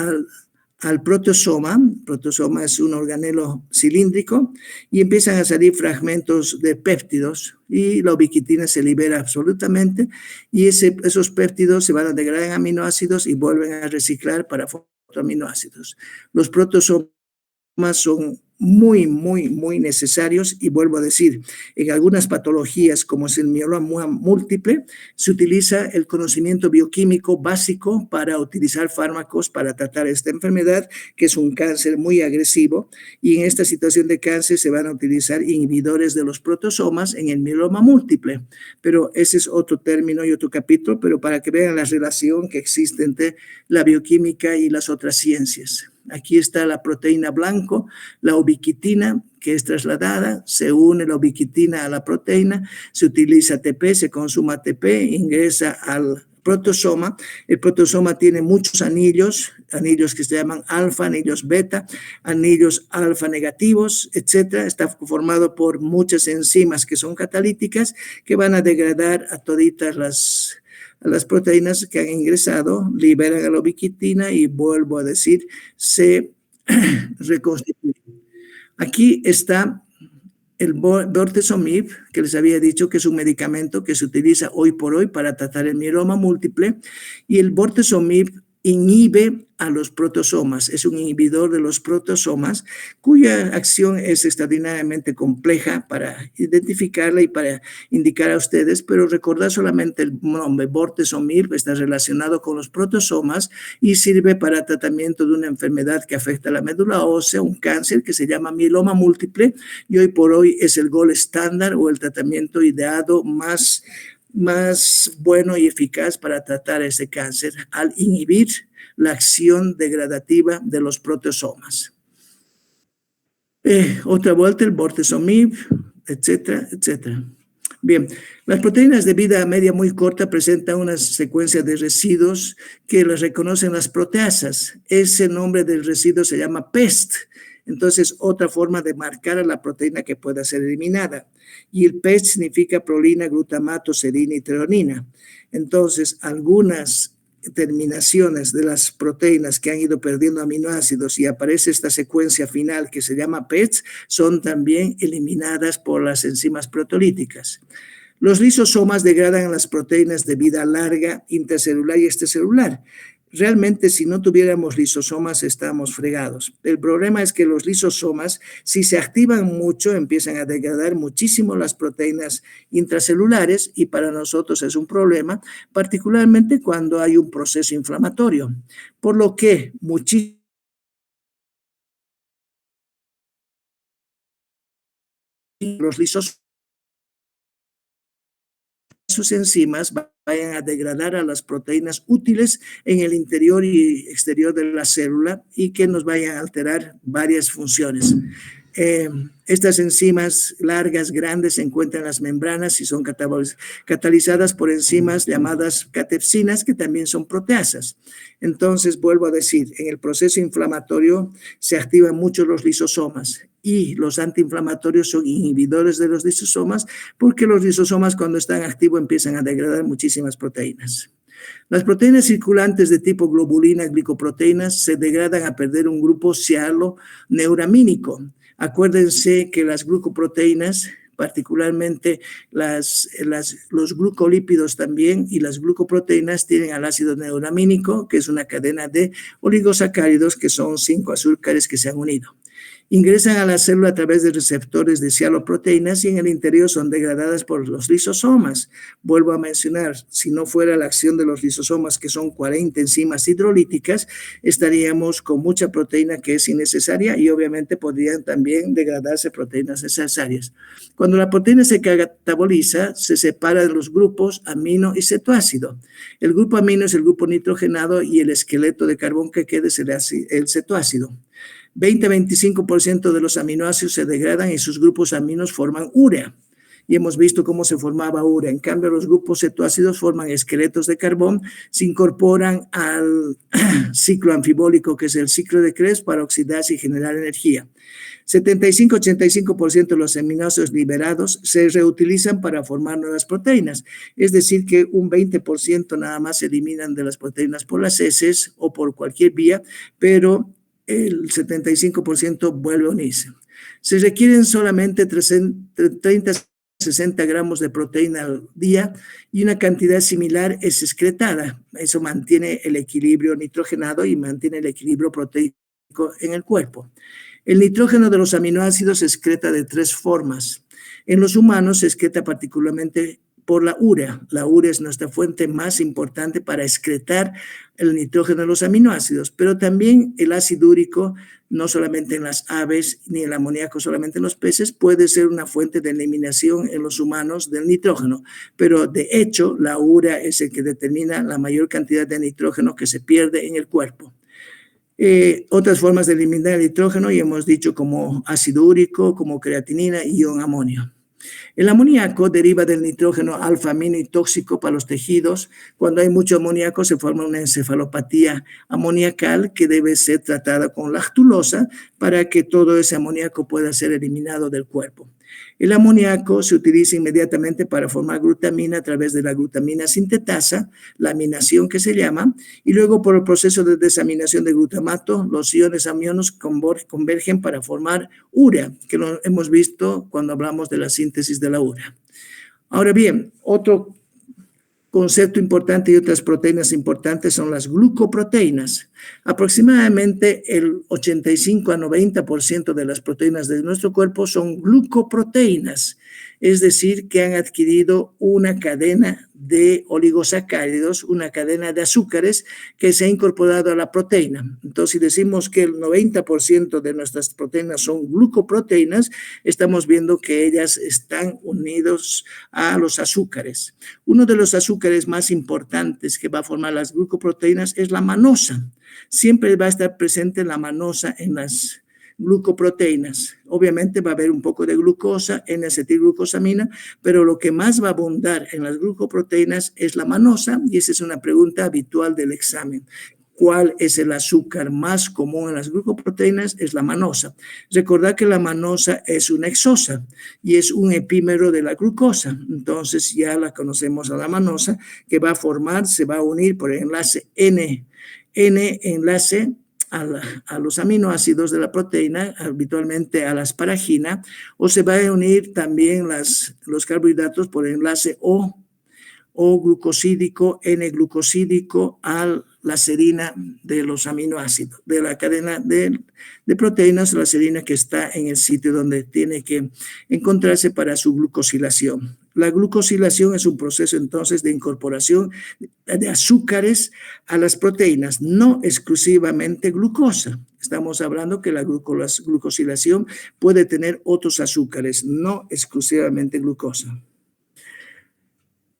A: al protosoma. El protosoma es un organelo cilíndrico y empiezan a salir fragmentos de péptidos y la ubiquitina se libera absolutamente y esos péptidos se van a degradar en aminoácidos y vuelven a reciclar para formar aminoácidos. Los protosomas son muy necesarios y vuelvo a decir, en algunas patologías como es el mieloma múltiple, se utiliza el conocimiento bioquímico básico para utilizar fármacos para tratar esta enfermedad, que es un cáncer muy agresivo, y en esta situación de cáncer se van a utilizar inhibidores de los protosomas en el mieloma múltiple, pero ese es otro término y otro capítulo, pero para que vean la relación que existe entre la bioquímica y las otras ciencias. Aquí está la proteína blanco, la ubiquitina, que es trasladada, se une la ubiquitina a la proteína, se utiliza ATP, se consume ATP, ingresa al protosoma. El protosoma tiene muchos anillos que se llaman alfa, anillos beta, anillos alfa negativos, etcétera. Está formado por muchas enzimas que son catalíticas que van a degradar a toditas las proteínas que han ingresado, liberan a la ubiquitina y vuelvo a decir, se reconstituyen. Aquí está el bortezomib, que les había dicho que es un medicamento que se utiliza hoy por hoy para tratar el mieloma múltiple, y el bortezomib inhibe a los protosomas, es un inhibidor de los protosomas cuya acción es extraordinariamente compleja para identificarla y para indicar a ustedes, pero recordar solamente el nombre bortezomib está relacionado con los protosomas y sirve para tratamiento de una enfermedad que afecta a la médula ósea, un cáncer que se llama mieloma múltiple y hoy por hoy es el gold estándar o el tratamiento ideado más bueno y eficaz para tratar ese cáncer al inhibir la acción degradativa de los protosomas. Otra vuelta, el bortezomib, etcétera, etcétera. Bien, las proteínas de vida media muy corta presentan una secuencia de residuos que las reconocen las proteasas. Ese nombre del residuo se llama PEST. Entonces, otra forma de marcar a la proteína que pueda ser eliminada. Y el PET significa prolina, glutamato, serina y treonina. Entonces, algunas terminaciones de las proteínas que han ido perdiendo aminoácidos y aparece esta secuencia final que se llama PETs, son también eliminadas por las enzimas proteolíticas. Los lisosomas degradan las proteínas de vida larga, intracelular y extracelular. Realmente, si no tuviéramos lisosomas, estamos fregados. El problema es que los lisosomas, si se activan mucho, empiezan a degradar muchísimo las proteínas intracelulares y para nosotros es un problema, particularmente cuando hay un proceso inflamatorio. Por lo que los lisosomas, sus enzimas vayan a degradar a las proteínas útiles en el interior y exterior de la célula y que nos vayan a alterar varias funciones. Estas enzimas largas, grandes, se encuentran en las membranas y son catalizadas por enzimas llamadas catepsinas, que también son proteasas. Entonces, vuelvo a decir, en el proceso inflamatorio se activan mucho los lisosomas y los antiinflamatorios son inhibidores de los lisosomas porque los lisosomas cuando están activos empiezan a degradar muchísimas proteínas. Las proteínas circulantes de tipo globulina, glicoproteínas, se degradan a perder un grupo cianoneuramínico. Acuérdense que las glucoproteínas, particularmente los glucolípidos también y las glucoproteínas tienen al ácido neuramínico, que es una cadena de oligosacáridos que son 5 azúcares que se han unido. Ingresan a la célula a través de receptores de cianoproteínas y en el interior son degradadas por los lisosomas. Vuelvo a mencionar, si no fuera la acción de los lisosomas, que son 40 enzimas hidrolíticas, estaríamos con mucha proteína que es innecesaria y obviamente podrían también degradarse proteínas necesarias. Cuando la proteína se cataboliza, se separa de los grupos amino y cetoácido. El grupo amino es el grupo nitrogenado y el esqueleto de carbón que queda es el cetoácido. 20-25% de los aminoácidos se degradan y sus grupos aminos forman urea. Y hemos visto cómo se formaba urea. En cambio, los grupos cetoácidos forman esqueletos de carbón, se incorporan al ciclo anfibólico, que es el ciclo de Krebs, para oxidarse y generar energía. 75-85% de los aminoácidos liberados se reutilizan para formar nuevas proteínas. Es decir, que un 20% nada más se eliminan de las proteínas por las heces o por cualquier vía, pero el 75% vuelve a unirse. Se requieren solamente 30-60 gramos de proteína al día y una cantidad similar es excretada. Eso mantiene el equilibrio nitrogenado y mantiene el equilibrio proteico en el cuerpo. El nitrógeno de los aminoácidos se excreta de 3 formas. En los humanos se excreta particularmente por la urea. La urea es nuestra fuente más importante para excretar el nitrógeno de los aminoácidos, pero también el ácido úrico, no solamente en las aves, ni el amoníaco solamente en los peces, puede ser una fuente de eliminación en los humanos del nitrógeno, pero de hecho la urea es el que determina la mayor cantidad de nitrógeno que se pierde en el cuerpo. Otras formas de eliminar el nitrógeno, y hemos dicho como ácido úrico, como creatinina y ion amonio. El amoníaco deriva del nitrógeno alfa-amino y tóxico para los tejidos. Cuando hay mucho amoníaco se forma una encefalopatía amoniacal que debe ser tratada con lactulosa para que todo ese amoníaco pueda ser eliminado del cuerpo. El amoníaco se utiliza inmediatamente para formar glutamina a través de la glutamina sintetasa, la aminación que se llama, y luego por el proceso de desaminación de glutamato, los iones amionos convergen para formar urea, que lo hemos visto cuando hablamos de la síntesis de la urea. Ahora bien, otro concepto importante y otras proteínas importantes son las glucoproteínas. Aproximadamente el 85-90% de las proteínas de nuestro cuerpo son glucoproteínas, es decir, que han adquirido una cadena de oligosacáridos, una cadena de azúcares que se ha incorporado a la proteína. Entonces, si decimos que el 90% de nuestras proteínas son glucoproteínas, estamos viendo que ellas están unidos a los azúcares. Uno de los azúcares más importantes que va a formar las glucoproteínas es la manosa. Siempre va a estar presente la manosa en las glucoproteínas. Obviamente va a haber un poco de glucosa, N-acetilglucosamina, pero lo que más va a abundar en las glucoproteínas es la manosa, y esa es una pregunta habitual del examen. ¿Cuál es el azúcar más común en las glucoproteínas? Es la manosa. Recordad que la manosa es una hexosa y es un epímero de la glucosa. Entonces ya la conocemos a la manosa, que va a formar, se va a unir por el enlace enlace a los aminoácidos de la proteína, habitualmente a la asparagina, o se va a unir también los carbohidratos por el enlace O glucosídico, N-glucosídico a la serina de los aminoácidos, de la cadena de proteínas, la serina que está en el sitio donde tiene que encontrarse para su glucosilación. La glucosilación es un proceso entonces de incorporación de azúcares a las proteínas, no exclusivamente glucosa. Estamos hablando que la glucosilación puede tener otros azúcares, no exclusivamente glucosa.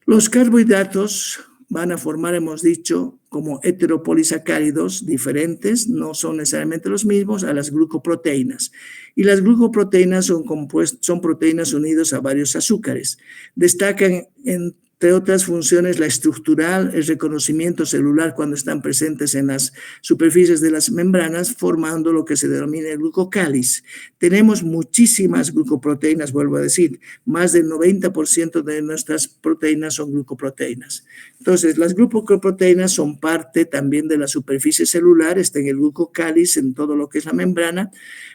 A: Los carbohidratos van a formar, hemos dicho, como heteropolisacáridos diferentes, no son necesariamente los mismos, a las glucoproteínas. Y las glucoproteínas son proteínas unidas a varios azúcares. Destacan, entre otras funciones, la estructural, el reconocimiento celular cuando están presentes en las superficies de las membranas, formando lo que se denomina el glucocáliz. Tenemos muchísimas glucoproteínas, vuelvo a decir, más del 90% de nuestras proteínas son glucoproteínas. Entonces, las glucoproteínas son parte también de la superficie celular, está en el glucocáliz, en todo lo que es la membrana.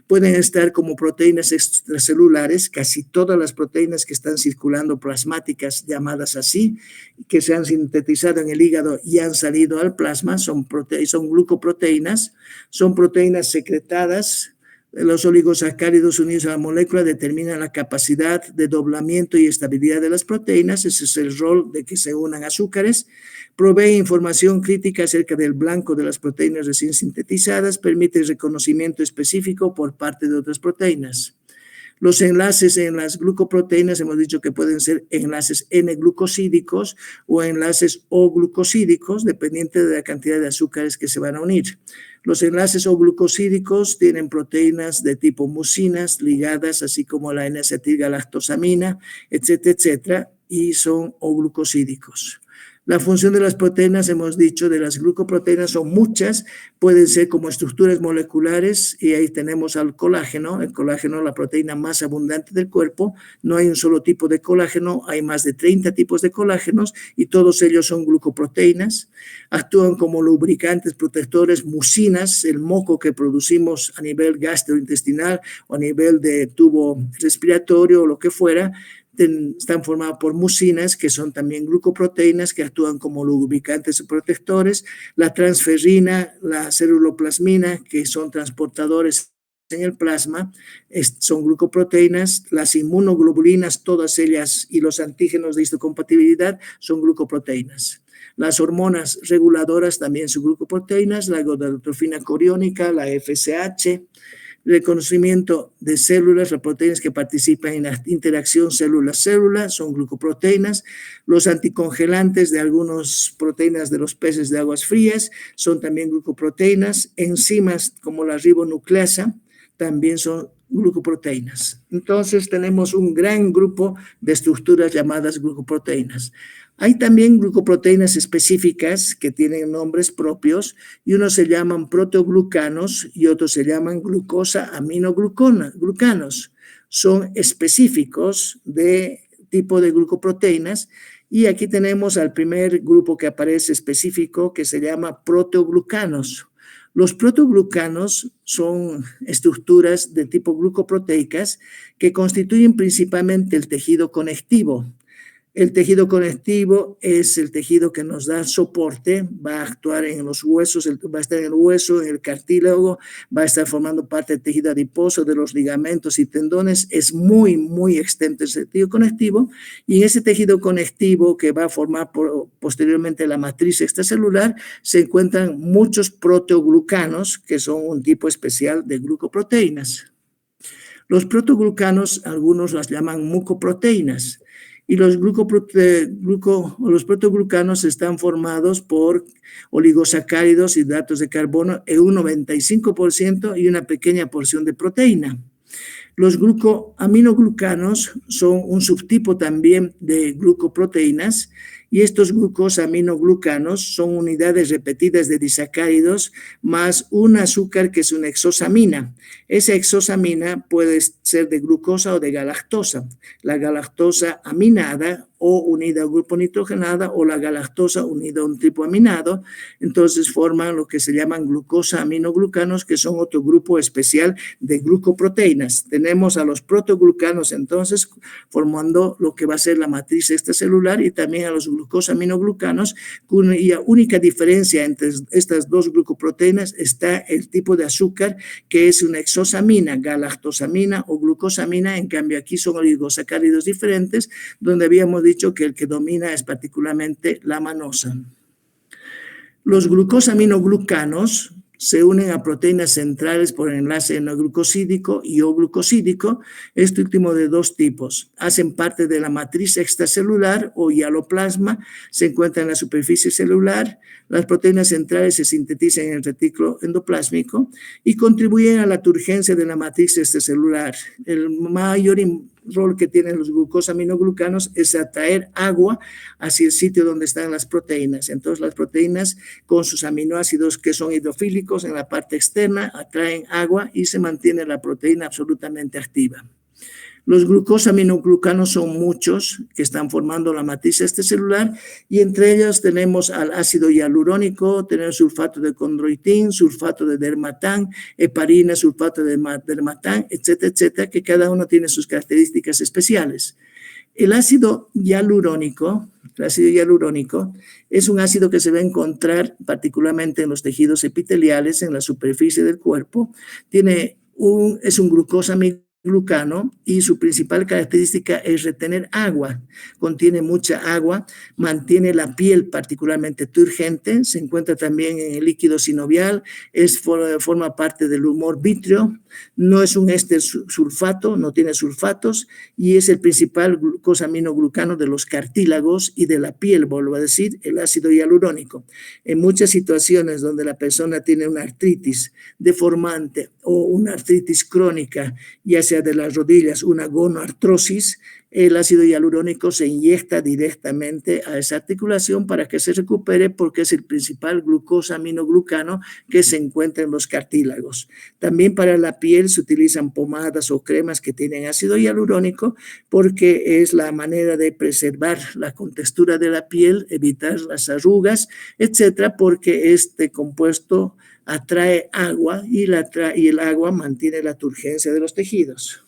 A: Pueden estar como proteínas extracelulares, casi todas las proteínas que están circulando plasmáticas, llamadas así, que se han sintetizado en el hígado y han salido al plasma, son glucoproteínas, son proteínas secretadas. Los oligosacáridos unidos a la molécula determinan la capacidad de doblamiento y estabilidad de las proteínas. Ese es el rol de que se unan azúcares. Provee información crítica acerca del blanco de las proteínas recién sintetizadas. Permite el reconocimiento específico por parte de otras proteínas. Los enlaces en las glucoproteínas hemos dicho que pueden ser enlaces N-glucosídicos o enlaces O-glucosídicos, dependiente de la cantidad de azúcares que se van a unir. Los enlaces O-glucosídicos tienen proteínas de tipo mucinas ligadas, así como la N-acetilgalactosamina, etcétera, etcétera, y son O-glucosídicos. La función de las proteínas, hemos dicho, de las glucoproteínas son muchas, pueden ser como estructuras moleculares, y ahí tenemos al colágeno, la proteína más abundante del cuerpo. No hay un solo tipo de colágeno, hay más de 30 tipos de colágenos, y todos ellos son glucoproteínas. Actúan como lubricantes, protectores, mucinas, el moco que producimos a nivel gastrointestinal o a nivel de tubo respiratorio o lo que fuera, están formadas por mucinas, que son también glucoproteínas que actúan como lubricantes y protectores. La transferrina, la ceruloplasmina, que son transportadores en el plasma, son glucoproteínas. Las inmunoglobulinas, todas ellas, y los antígenos de histocompatibilidad son glucoproteínas. Las hormonas reguladoras también son glucoproteínas, la gonadotropina coriónica, la FSH. Reconocimiento de células, las proteínas que participan en la interacción célula-célula son glucoproteínas. Los anticongelantes de algunas proteínas de los peces de aguas frías son también glucoproteínas. Enzimas como la ribonucleasa también son glucoproteínas. Entonces tenemos un gran grupo de estructuras llamadas glucoproteínas. Hay también glucoproteínas específicas que tienen nombres propios, y unos se llaman proteoglucanos y otros se llaman glucosa-aminoglucanos. Son específicos de tipo de glucoproteínas, y aquí tenemos al primer grupo que aparece específico, que se llama proteoglucanos. Los proteoglucanos son estructuras de tipo glucoproteicas que constituyen principalmente el tejido conectivo. El tejido conectivo es el tejido que nos da soporte, va a actuar en los huesos, va a estar en el hueso, en el cartílago, va a estar formando parte del tejido adiposo, de los ligamentos y tendones. Es muy, muy extenso ese tejido conectivo, y en ese tejido conectivo que va a formar posteriormente la matriz extracelular se encuentran muchos proteoglucanos, que son un tipo especial de glucoproteínas. Los proteoglucanos, algunos las llaman mucoproteínas. Y los proteoglucanos están formados por oligosacáridos, hidratos de carbono, en un 95% y una pequeña porción de proteína. Los glucoaminoglucanos son un subtipo también de glucoproteínas, y estos glucosaminoglucanos son unidades repetidas de disacáridos más un azúcar que es una hexosamina. Esa hexosamina puede ser de glucosa o de galactosa. La galactosa aminada o unida a un grupo nitrogenada o la galactosa unida a un tripoaminado, entonces forman lo que se llaman glucosaminoglucanos, que son otro grupo especial de glucoproteínas. Tenemos a los protoglucanos entonces formando lo que va a ser la matriz extracelular y también a los glucosaminoglucanos, cuya única diferencia entre estas dos glucoproteínas está el tipo de azúcar, que es una hexosamina, galactosamina o glucosamina. En cambio aquí son oligosacáridos diferentes, donde habíamos dicho que el que domina es particularmente la manosa. Los glucosaminoglucanos se unen a proteínas centrales por enlace N-glucosídico y O-glucosídico, este último de dos tipos. Hacen parte de la matriz extracelular o hialoplasma, se encuentra en la superficie celular. Las proteínas centrales se sintetizan en el retículo endoplásmico y contribuyen a la turgencia de la matriz extracelular. El mayor rol que tienen los glucosaminoglucanos es atraer agua hacia el sitio donde están las proteínas. Entonces, las proteínas con sus aminoácidos que son hidrofílicos en la parte externa atraen agua y se mantiene la proteína absolutamente activa. Los glucosaminoglucanos son muchos que están formando la matriz extracelular y entre ellos tenemos al ácido hialurónico, tenemos sulfato de condroitín, sulfato de dermatán, heparina, sulfato de dermatán, etcétera, etcétera, que cada uno tiene sus características especiales. El ácido hialurónico es un ácido que se va a encontrar particularmente en los tejidos epiteliales, en la superficie del cuerpo. Es un glucosamiglucano y su principal característica es retener agua. Contiene mucha agua, mantiene la piel particularmente turgente, se encuentra también en el líquido sinovial, forma parte del humor vítreo, no es un éster sulfato, no tiene sulfatos y es el principal glucosaminoglucano de los cartílagos y de la piel, vuelvo a decir, el ácido hialurónico. En muchas situaciones donde la persona tiene una artritis deformante o una artritis crónica, ya sea de las rodillas, una gonoartrosis, el ácido hialurónico se inyecta directamente a esa articulación para que se recupere porque es el principal glucosaminoglucano que se encuentra en los cartílagos. También para la piel se utilizan pomadas o cremas que tienen ácido hialurónico porque es la manera de preservar la contextura de la piel, evitar las arrugas, etcétera, porque este compuesto atrae agua y el agua mantiene la turgencia de los tejidos.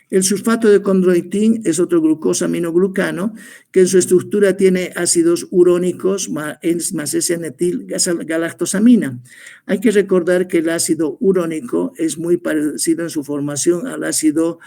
A: El sulfato de condroitín es otro glucosaminoglucano que en su estructura tiene ácidos urónicos más S-acetilgalactosamina. Hay que recordar que el ácido urónico es muy parecido en su formación al ácido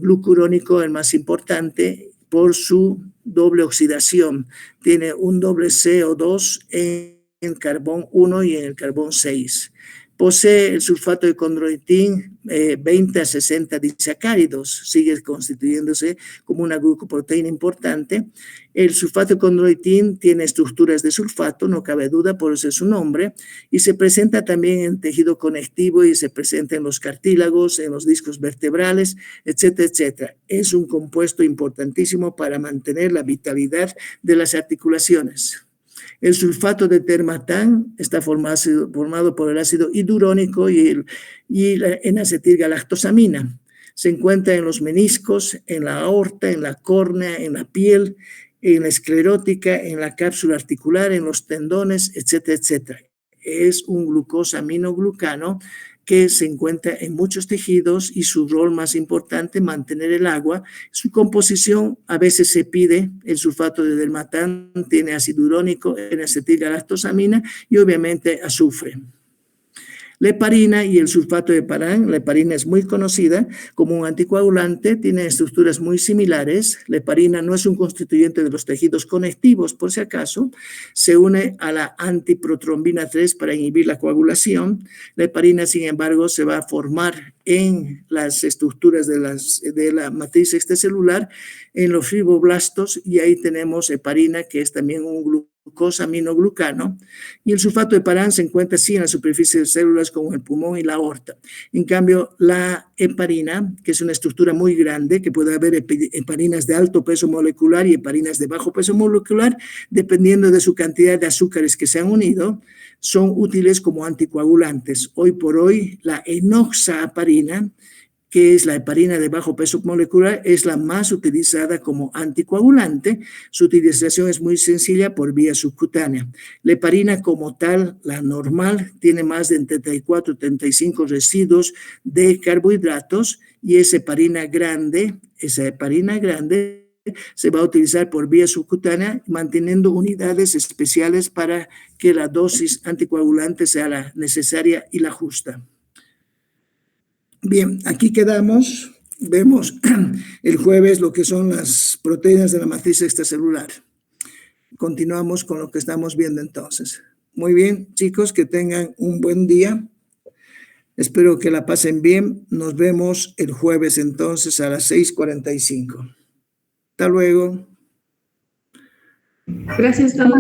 A: glucurónico, el más importante, por su doble oxidación. Tiene un doble CO2 en el carbón 1 y en el carbón 6. Posee el sulfato de condroitín 20 a 60 disacáridos, sigue constituyéndose como una glucoproteína importante. El sulfato de condroitín tiene estructuras de sulfato, no cabe duda, por eso es su nombre, y se presenta también en tejido conectivo y se presenta en los cartílagos, en los discos vertebrales, etcétera, etcétera. Es un compuesto importantísimo para mantener la vitalidad de las articulaciones. El sulfato de dermatán está formado por el ácido hialurónico y la N-acetilgalactosamina. Se encuentra en los meniscos, en la aorta, en la córnea, en la piel, en la esclerótica, en la cápsula articular, en los tendones, etcétera, etcétera. Es un glucosaminoglucano que se encuentra en muchos tejidos y su rol más importante, mantener el agua. Su composición a veces se pide, el sulfato de dermatán tiene ácido urónico, N-acetilgalactosamina y obviamente azufre. La heparina y el sulfato de heparán, la heparina es muy conocida como un anticoagulante, tiene estructuras muy similares. La heparina no es un constituyente de los tejidos conectivos, por si acaso, se une a la antiprotrombina 3 para inhibir la coagulación. La heparina, sin embargo, se va a formar en las estructuras de la matriz extracelular, en los fibroblastos, y ahí tenemos heparina, que es también un glucosaminoglucano, y el sulfato de heparán se encuentra sí en la superficie de células como el pulmón y la aorta. En cambio, la heparina, que es una estructura muy grande, que puede haber heparinas de alto peso molecular y heparinas de bajo peso molecular, dependiendo de su cantidad de azúcares que se han unido, son útiles como anticoagulantes. Hoy por hoy, la enoxaparina, que es la heparina de bajo peso molecular, es la más utilizada como anticoagulante. Su utilización es muy sencilla por vía subcutánea. La heparina como tal, la normal, tiene más de 34, 35 residuos de carbohidratos, y esa heparina grande se va a utilizar por vía subcutánea, manteniendo unidades especiales para que la dosis anticoagulante sea la necesaria y la justa. Bien, aquí quedamos. Vemos el jueves lo que son las proteínas de la matriz extracelular. Continuamos con lo que estamos viendo entonces. Muy bien, chicos, que tengan un buen día. Espero que la pasen bien. Nos vemos el jueves entonces a las 6:45. Hasta luego.
B: Gracias, Tom.